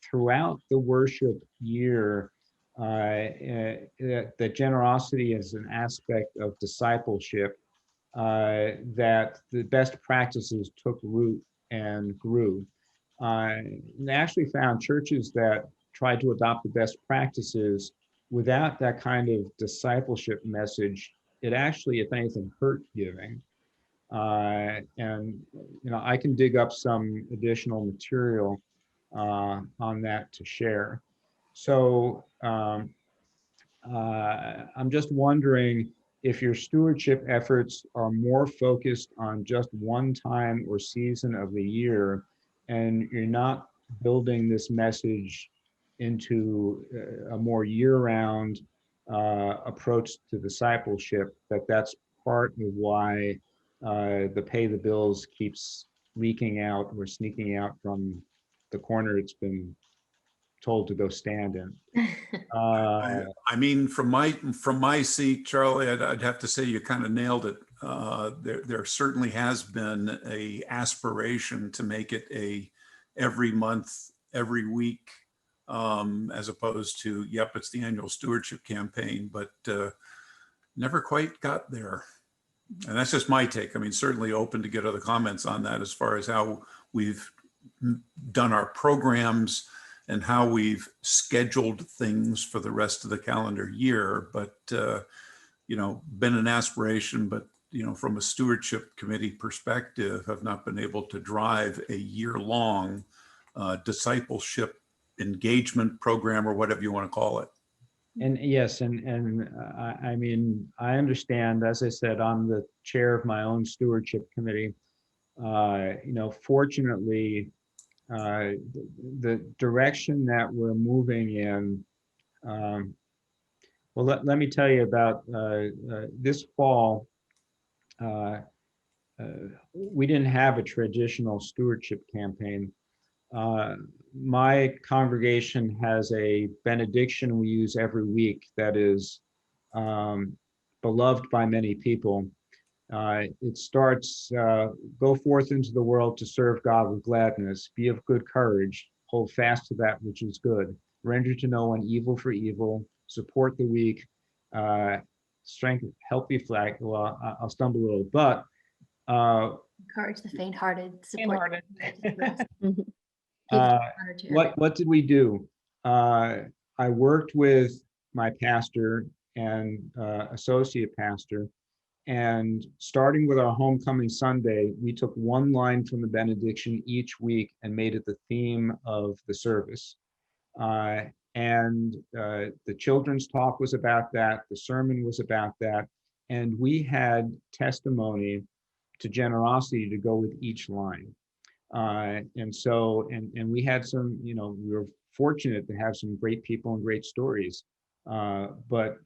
B: throughout the worship year, that generosity is an aspect of discipleship, that the best practices took root and grew. They actually found churches that tried to adopt the best practices without that kind of discipleship message. It actually, if anything, hurt giving. And I can dig up some additional material on that to share. So I'm just wondering if your stewardship efforts are more focused on just one time or season of the year, and you're not building this message into a more year-round approach to discipleship, that's part of why the pay the bills keeps leaking out or sneaking out from the corner it's been told to go stand in.
E: I mean, from my seat, Charlie, I'd have to say you kind of nailed it. There certainly has been a aspiration to make it a every month, every week, as opposed to, yep, it's the annual stewardship campaign, but never quite got there. And that's just my take. I mean, certainly open to get other comments on that as far as how we've done our programs and how we've scheduled things for the rest of the calendar year. But, been an aspiration, but, from a stewardship committee perspective, have not been able to drive a year-long discipleship engagement program, or whatever you want to call it.
B: And yes, and I mean, I understand, as I said, I'm the chair of my own stewardship committee. Fortunately, the direction that we're moving in, well, let me tell you about this fall. We didn't have a traditional stewardship campaign. My congregation has a benediction we use every week that is beloved by many people. It starts, go forth into the world to serve God with gladness, be of good courage, hold fast to that which is good, render to no one evil for evil, support the weak, strengthen, help be flag. Well, I'll stumble a little, but
F: encourage the faint-hearted, support
B: what did we do? I worked with my pastor and associate pastor, and starting with our homecoming Sunday, we took one line from the benediction each week and made it the theme of the service. And the children's talk was about that, the sermon was about that, and we had testimony to generosity to go with each line. And so we had some, we were fortunate to have some great people and great stories. But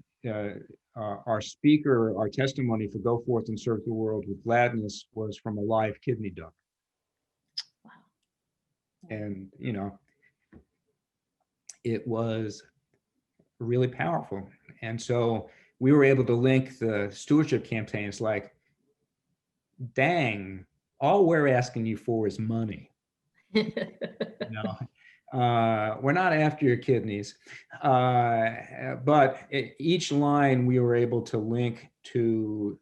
B: our speaker, our testimony for Go Forth and Serve the World with Gladness was from a live kidney duck.
F: Wow.
B: And, it was really powerful. And so we were able to link the stewardship campaigns like, dang, all we're asking you for is money. We're not after your kidneys. But each line we were able to link to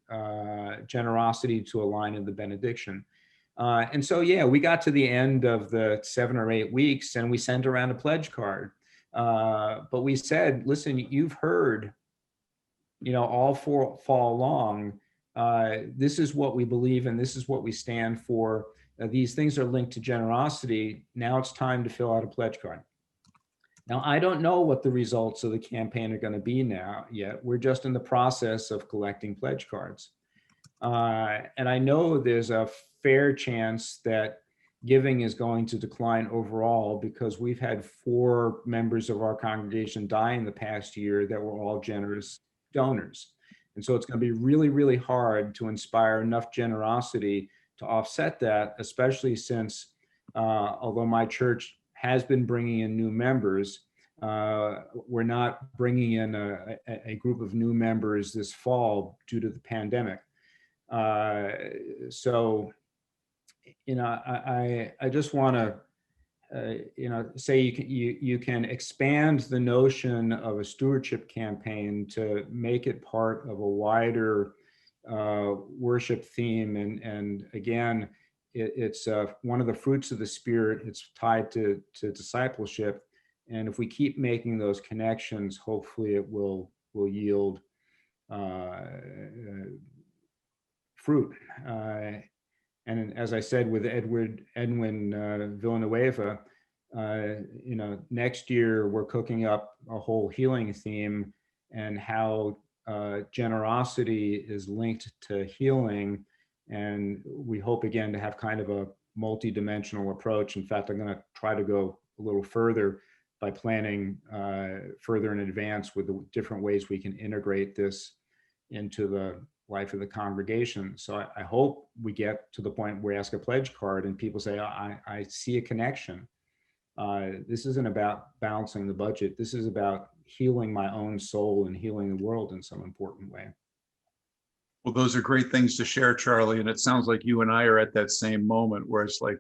B: generosity to a line in the benediction. And so, yeah, we got to the end of the 7 or 8 weeks and we sent around a pledge card. But we said, listen, you've heard, all fall long, this is what we believe and this is what we stand for. These things are linked to generosity. Now it's time to fill out a pledge card. Now, I don't know what the results of the campaign are going to be now yet. We're just in the process of collecting pledge cards. And I know there's a fair chance that giving is going to decline overall because we've had 4 members of our congregation die in the past year that were all generous donors. And so it's going to be really, really hard to inspire enough generosity to offset that, especially since although my church has been bringing in new members, we're not bringing in a group of new members this fall due to the pandemic. So, you know, I just want to, you know, say you can expand the notion of a stewardship campaign to make it part of a wider worship theme. And again, it's one of the fruits of the Spirit. It's tied to discipleship. And if we keep making those connections, hopefully it will yield fruit. And as I said with Edwin Villanueva, you know, next year we're cooking up a whole healing theme and how generosity is linked to healing. And we hope again to have kind of a multi-dimensional approach. In fact, I'm going to try to go a little further by planning further in advance with the different ways we can integrate this into the life of the congregation. So I hope we get to the point where we ask a pledge card and people say, I see a connection. This isn't about balancing the budget. This is about healing my own soul and healing the world in some important way.
E: Well, those are great things to share, Charlie. And it sounds like you and I are at that same moment where it's like,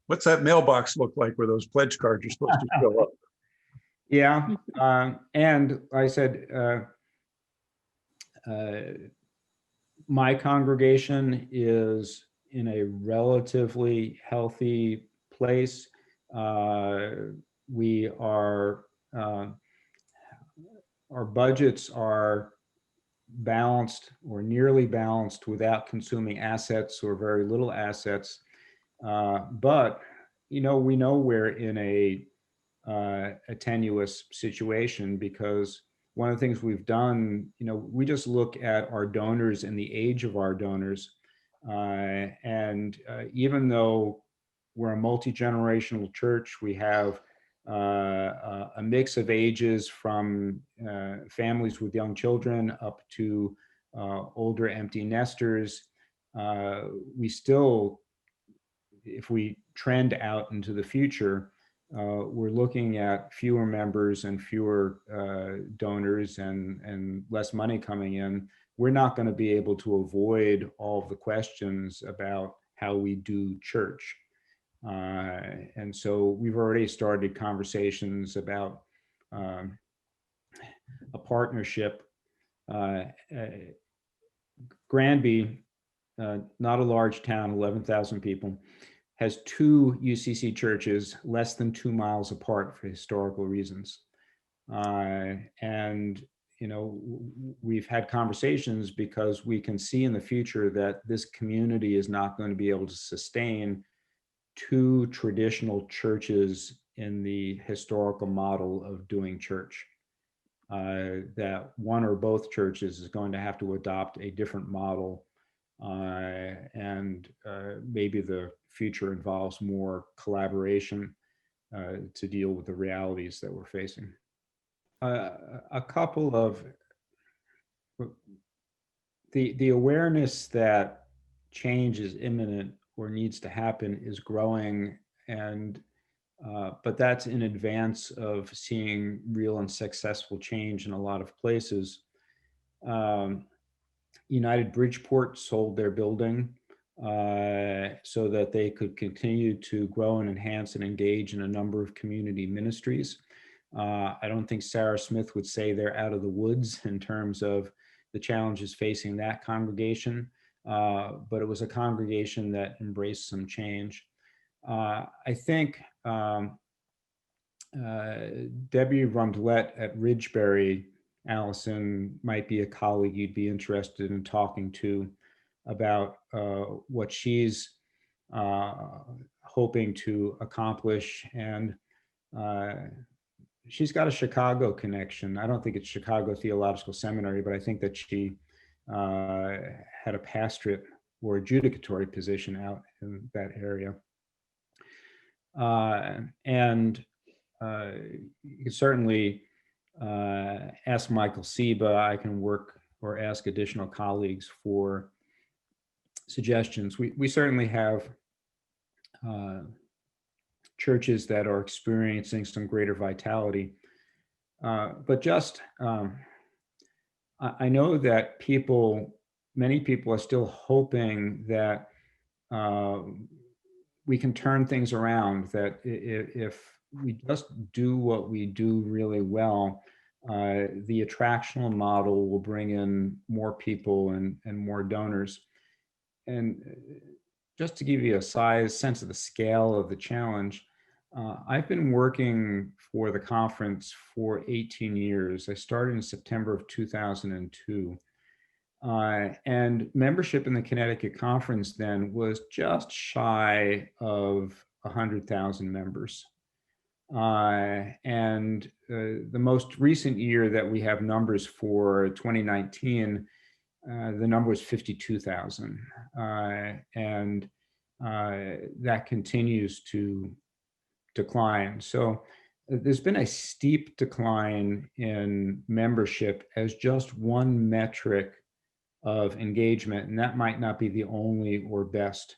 E: what's that mailbox look like where those pledge cards are supposed to show up?
B: Yeah. And I said, my congregation is in a relatively healthy place. We are, our budgets are balanced or nearly balanced without consuming assets or very little assets. But, you know, we know we're in a tenuous situation because one of the things we've done, you know, we just look at our donors and the age of our donors. And even though we're a multi-generational church, we have a mix of ages from families with young children up to older empty nesters. We still, if we trend out into the future, we're looking at fewer members and fewer donors and less money coming in. We're not going to be able to avoid all of the questions about how we do church. And so we've already started conversations about a partnership. Granby, not a large town, 11,000 people, has 2 UCC churches less than 2 miles apart for historical reasons. And, you know, we've had conversations because we can see in the future that this community is not going to be able to sustain 2 traditional churches in the historical model of doing church. That one or both churches is going to have to adopt a different model. And maybe the future involves more collaboration to deal with the realities that we're facing. A couple of the awareness that change is imminent or needs to happen is growing, and but that's in advance of seeing real and successful change in a lot of places. United Bridgeport sold their building so that they could continue to grow and enhance and engage in a number of community ministries. I don't think Sarah Smith would say they're out of the woods in terms of the challenges facing that congregation, but it was a congregation that embraced some change. I think Debbie Rondelet at Ridgebury Allison might be a colleague you'd be interested in talking to about what she's hoping to accomplish. And she's got a Chicago connection. I don't think it's Chicago Theological Seminary, but I think that she had a pastorate or adjudicatory position out in that area. And you can certainly ask Michael Seba. I can work or ask additional colleagues for suggestions. We certainly have churches that are experiencing some greater vitality. But just, I know that many people are still hoping that we can turn things around, that if we just do what we do really well, the attractional model will bring in more people and more donors. And just to give you a sense of the scale of the challenge, I've been working for the conference for 18 years. I started in September of 2002. And membership in the Connecticut Conference then was just shy of 100,000 members. And the most recent year that we have numbers for, 2019, the number was 52,000. And that continues to decline. So there's been a steep decline in membership as just one metric of engagement, and that might not be the only or best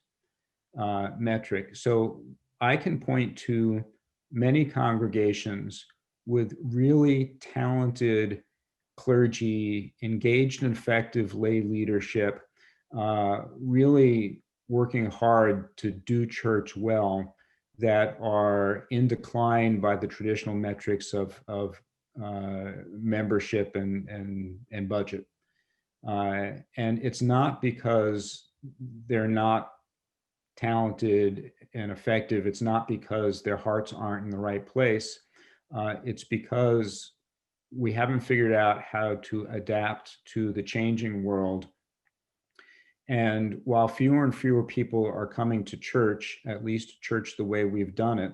B: metric. So I can point to many congregations with really talented clergy, engaged and effective lay leadership, really working hard to do church well, that are in decline by the traditional metrics of membership and budget. And it's not because they're not talented and effective. It's not because their hearts aren't in the right place. It's because we haven't figured out how to adapt to the changing world. And while fewer and fewer people are coming to church, at least church the way we've done it,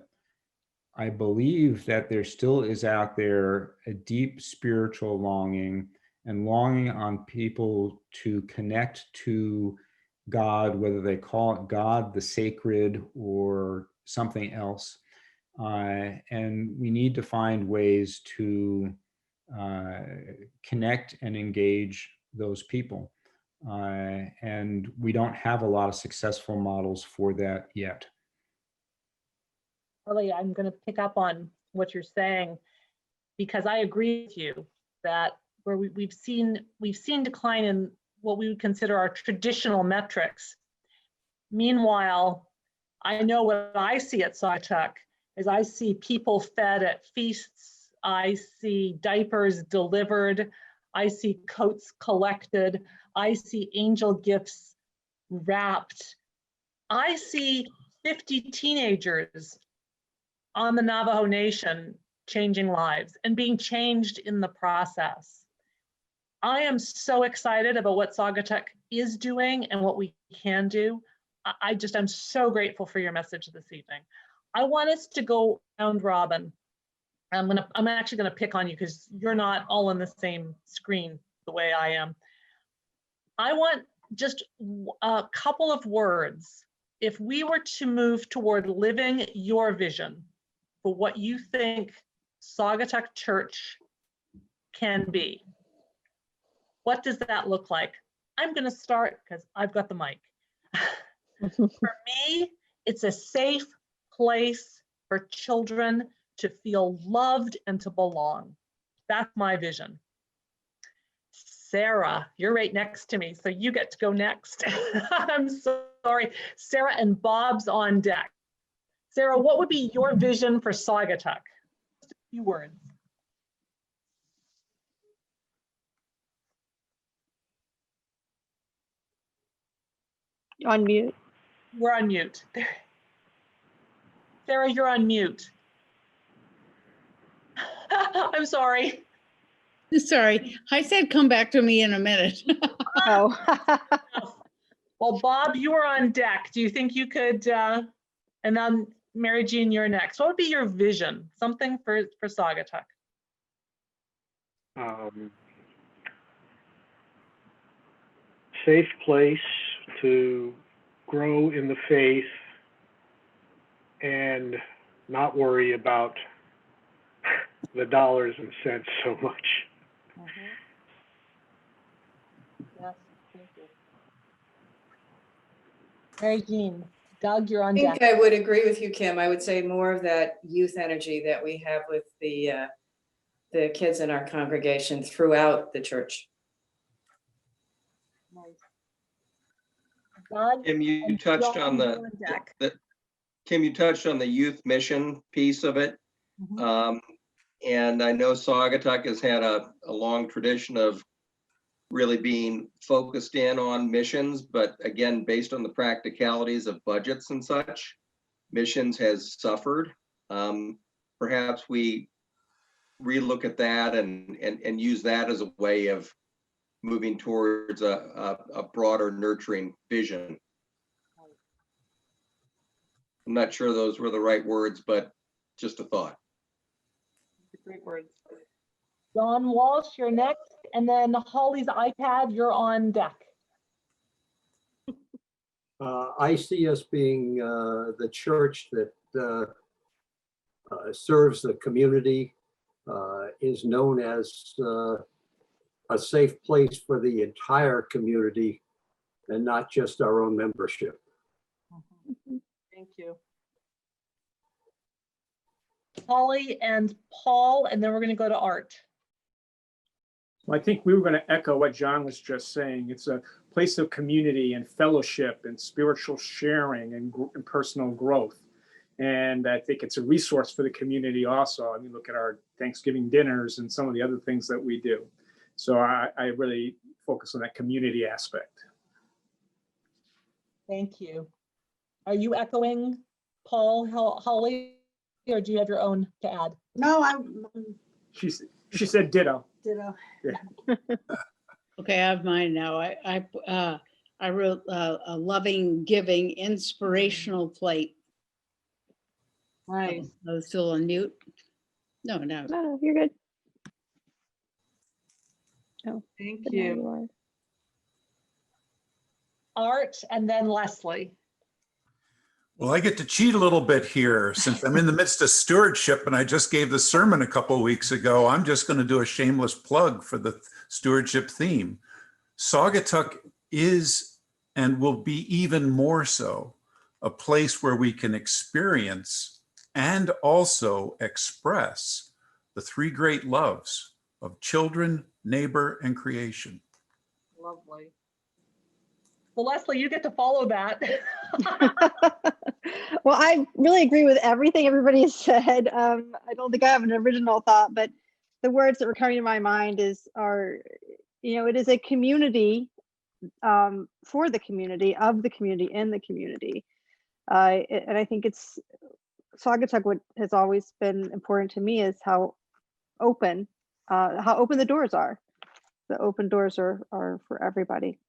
B: I believe that there still is out there a deep spiritual longing and longing on people to connect to God, whether they call it God, the sacred, or something else. And we need to find ways to connect and engage those people. And we don't have a lot of successful models for that yet.
A: Carly, I'm going to pick up on what you're saying, because I agree with you that where we've seen decline in what we would consider our traditional metrics. Meanwhile, I know what I see at Saugatuck is I see people fed at feasts, I see diapers delivered, I see coats collected, I see angel gifts wrapped. I see 50 teenagers on the Navajo Nation changing lives and being changed in the process. I am so excited about what Saugatuck is doing and what we can do. I'm so grateful for your message this evening. I want us to go round robin. I'm actually gonna pick on you because you're not all in the same screen the way I am. I want just a couple of words. If we were to move toward living your vision for what you think Saugatuck Church can be, what does that look like? I'm gonna start because I've got the mic. For me, it's a safe place for children to feel loved and to belong. That's my vision. Sarah, you're right next to me, so you get to go next. I'm sorry. Sarah and Bob's on deck. Sarah, what would be your vision for Saugatuck? Just a few words.
D: On mute.
A: We're on mute. Sarah, you're on mute. I'm sorry.
G: Sorry, I said come back to me in a minute.
D: Oh.
A: Well, Bob, you are on deck. Do you think you could, and then Mary Jean, you're next. What would be your vision? Something for Saugatuck?
H: Safe place to grow in the faith and not worry about the dollars and cents so much.
A: Yes, thank you. Mary Jean, Doug, you're
I: I
A: on
I: think
A: deck.
I: I would agree with you, Kim. I would say more of that youth energy that we have with the kids in our congregation throughout the church.
A: Doug,
J: Kim, you
A: and
J: touched
A: John,
J: on
A: you're on deck.
J: Kim, you touched on the youth mission piece of it.
A: Mhm.
J: And I know Saugatuck has had a long tradition of really being focused in on missions, but again, based on the practicalities of budgets and such, missions has suffered. Perhaps we relook at that and use that as a way of moving towards a broader nurturing vision. I'm not sure those were the right words, but just a thought.
A: Great words. John Walsh, you're next. And then Holly's iPad, you're on deck.
C: I see us being the church that serves the community, is known as a safe place for the entire community and not just our own membership.
A: Thank you. Holly and Paul, and then we're going to go to Art.
K: Well, I think we were going to echo what John was just saying. It's a place of community and fellowship and spiritual sharing and personal growth. And I think it's a resource for the community also. I mean, look at our Thanksgiving dinners and some of the other things that we do. So I really focus on that community aspect.
A: Thank you. Are you echoing Paul, Holly, or do you have your own to add?
G: No, I'm
K: She said ditto.
G: ditto.
K: Yeah.
G: Okay, I have mine now. I wrote a loving, giving, inspirational plate.
A: Nice.
G: I was still on mute. No.
D: No, you're good. Oh,
A: Thank
D: but now
A: you.
D: you are.
A: Art, and then Leslie.
E: Well, I get to cheat a little bit here since I'm in the midst of stewardship and I just gave the sermon a couple of weeks ago. I'm just going to do a shameless plug for the stewardship theme. Saugatuck is and will be even more so a place where we can experience and also express the three great loves of children, neighbor, and creation.
A: Lovely. Well, Leslie, you get to follow that.
D: Well, I really agree with everything everybody has said. I don't think I have an original thought, but the words that were coming to my mind are, it is a community for the community, of the community, in the community. And I think Saugatuck, what has always been important to me is how open the doors are. The open doors are for everybody.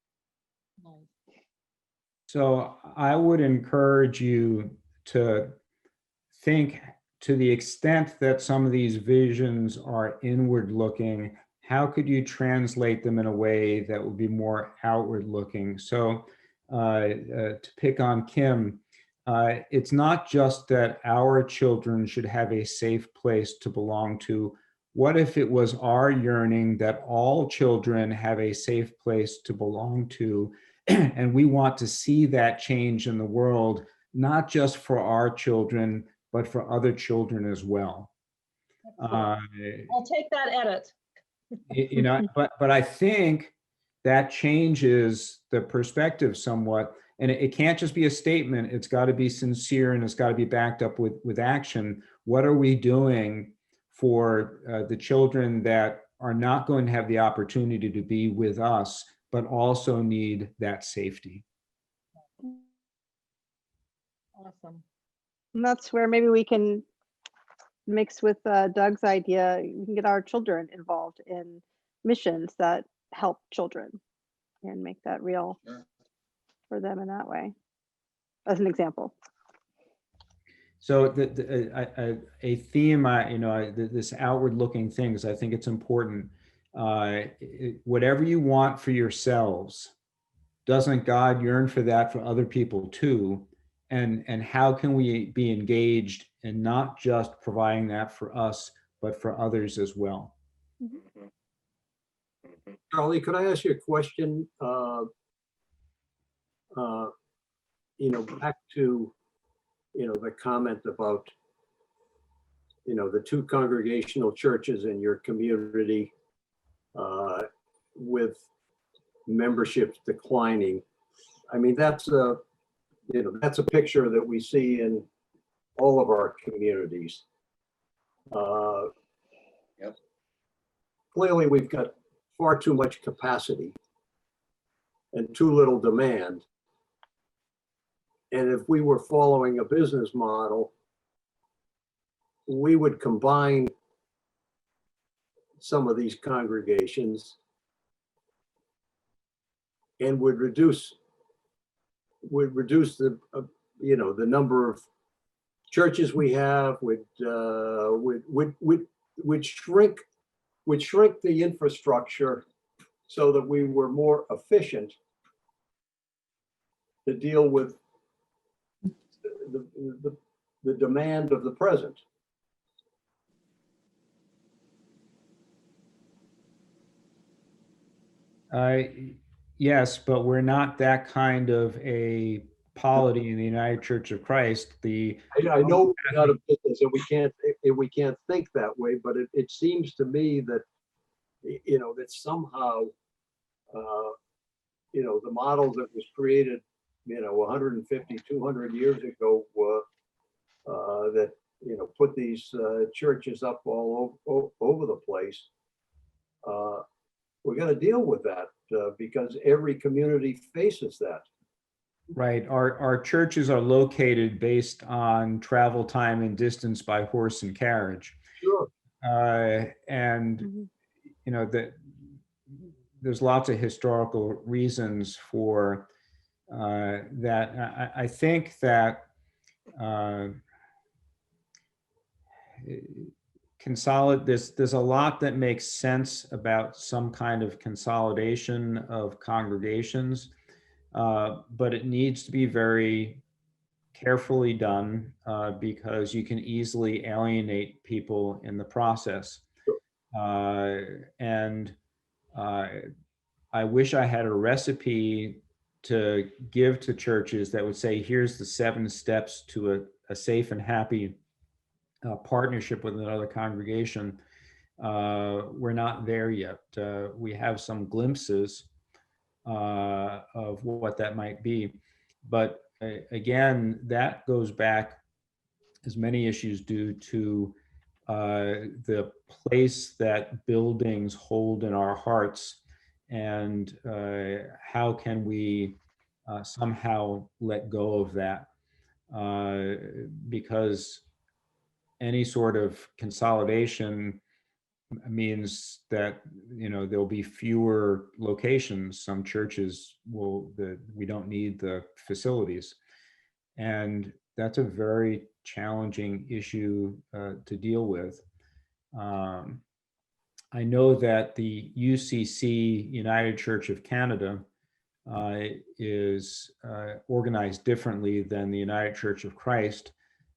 B: So I would encourage you to think, to the extent that some of these visions are inward looking, how could you translate them in a way that would be more outward looking? So to pick on Kim, it's not just that our children should have a safe place to belong to. What if it was our yearning that all children have a safe place to belong to? And we want to see that change in the world, not just for our children, but for other children as well.
A: I'll take that edit.
B: But I think that changes the perspective somewhat. And it can't just be a statement. It's got to be sincere and it's got to be backed up with action. What are we doing for the children that are not going to have the opportunity to be with us, but also need that safety?
A: Awesome.
D: And that's where maybe we can mixed with Doug's idea, we can get our children involved in missions that help children and make that real
J: Sure.
D: for them in that way, as an example.
B: So a theme, this outward-looking things, I think it's important. Whatever you want for yourselves, doesn't God yearn for that for other people too? And how can we be engaged in not just providing that for us, but for others as well?
C: Charlie, could I ask you a question? Back to, the comment about, the two congregational churches in your community with memberships declining. I mean, that's a picture that we see in all of our communities.
J: Yep.
C: Clearly, we've got far too much capacity and too little demand. And if we were following a business model, we would combine some of these congregations and would reduce the the number of churches we have, would shrink the infrastructure so that we were more efficient to deal with the demand of the present.
B: Yes, but we're not that kind of a polity in the United Church of Christ.
C: I know we're out of business and we can't think that way, but it seems to me that that somehow the model that was created 150, 200 years ago that put these churches up all over the place. We're going to deal with that because every community faces that.
B: Right. Our churches are located based on travel time and distance by horse and carriage.
C: Sure.
B: And that there's lots of historical reasons for that. I think that there's a lot that makes sense about some kind of consolidation of congregations, but it needs to be very carefully done because you can easily alienate people in the process. And I wish I had a recipe to give to churches that would say, here's the 7 steps to a safe and happy partnership with another congregation. We're not there yet. We have some glimpses of what that might be. But again, that goes back, as many issues do, to the place that buildings hold in our hearts, and how can we somehow let go of that, because any sort of consolidation means that there'll be fewer locations. Some churches we don't need the facilities, and that's a very challenging issue to deal with. I know that the UCC, United Church of Canada, is organized differently than the United Church of Christ,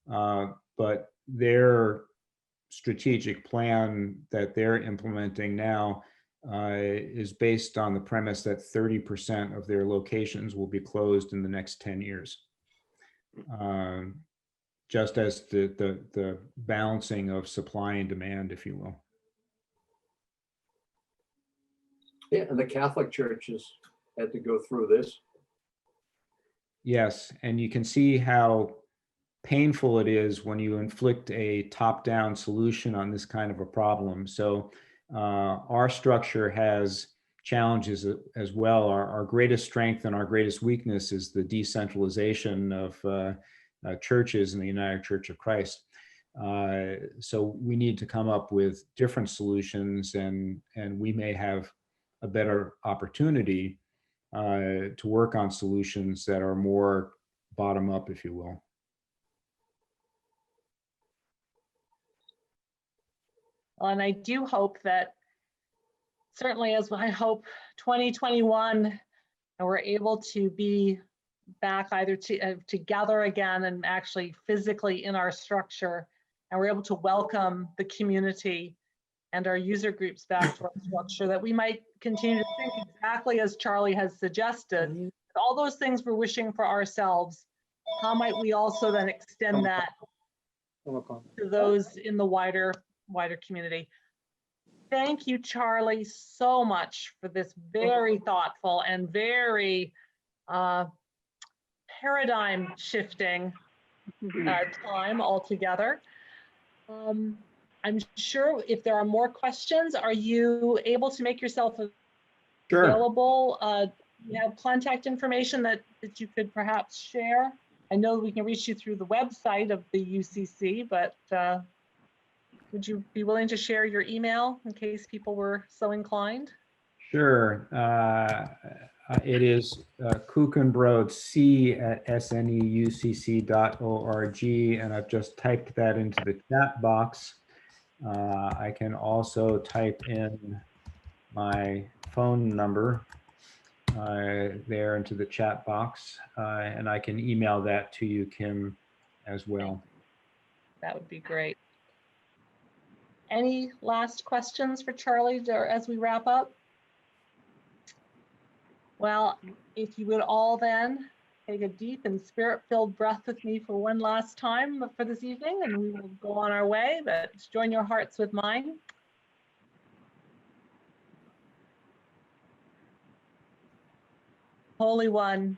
B: but their strategic plan that they're implementing now is based on the premise that 30% of their locations will be closed in the next 10 years. Just as the balancing of supply and demand, if you will.
C: Yeah, and the Catholic churches had to go through this.
B: Yes, and you can see how painful it is when you inflict a top-down solution on this kind of a problem. So our structure has challenges as well. Our greatest strength and our greatest weakness is the decentralization of churches in the United Church of Christ. So we need to come up with different solutions, and we may have a better opportunity to work on solutions that are more bottom up, if you will.
A: Well, and I do hope that, certainly as I hope 2021, and we're able to be back either together again and actually physically in our structure, and we're able to welcome the community and our user groups back to our structure, that we might continue to think exactly as Charlie has suggested, all those things we're wishing for ourselves, how might we also then extend that to those in the wider community. Thank you, Charlie, so much for this very thoughtful and very paradigm shifting time altogether. I'm sure if there are more questions, are you able to make yourself available? You have contact information that you could perhaps share? I know we can reach you through the website of the UCC, but would you be willing to share your email in case people were so inclined?
B: Sure. It is Kuchenbrod, c@sneucc.org, and I've just typed that into the chat box. I can also type in my phone number there into the chat box, and I can email that to you, Kim, as well.
A: That would be great. Any last questions for Charlie as we wrap up? Well, if you would all then take a deep and spirit-filled breath with me for one last time for this evening, and we will go on our way, but join your hearts with mine. Holy One,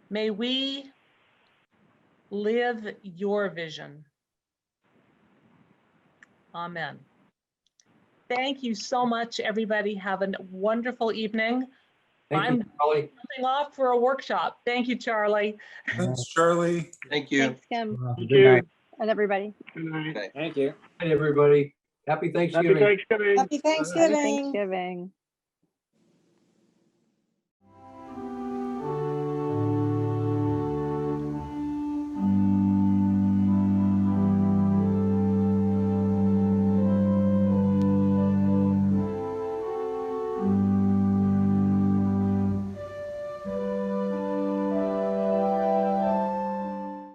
A: may we live your vision. Amen. Thank you so much, everybody. Have a wonderful evening.
C: Thank you, Charlie.
A: Jumping off for a workshop. Thank you, Charlie.
L: Thanks, Charlie.
J: Thank you.
D: Thanks, Kim,
H: Thank
B: Good
H: you.
B: night.
D: and everybody.
H: Good night.
C: Thank you. Hey, everybody. Happy Thanksgiving.
H: Happy Thanksgiving.
F: Happy
D: Happy
F: Thanksgiving.
D: Thanksgiving.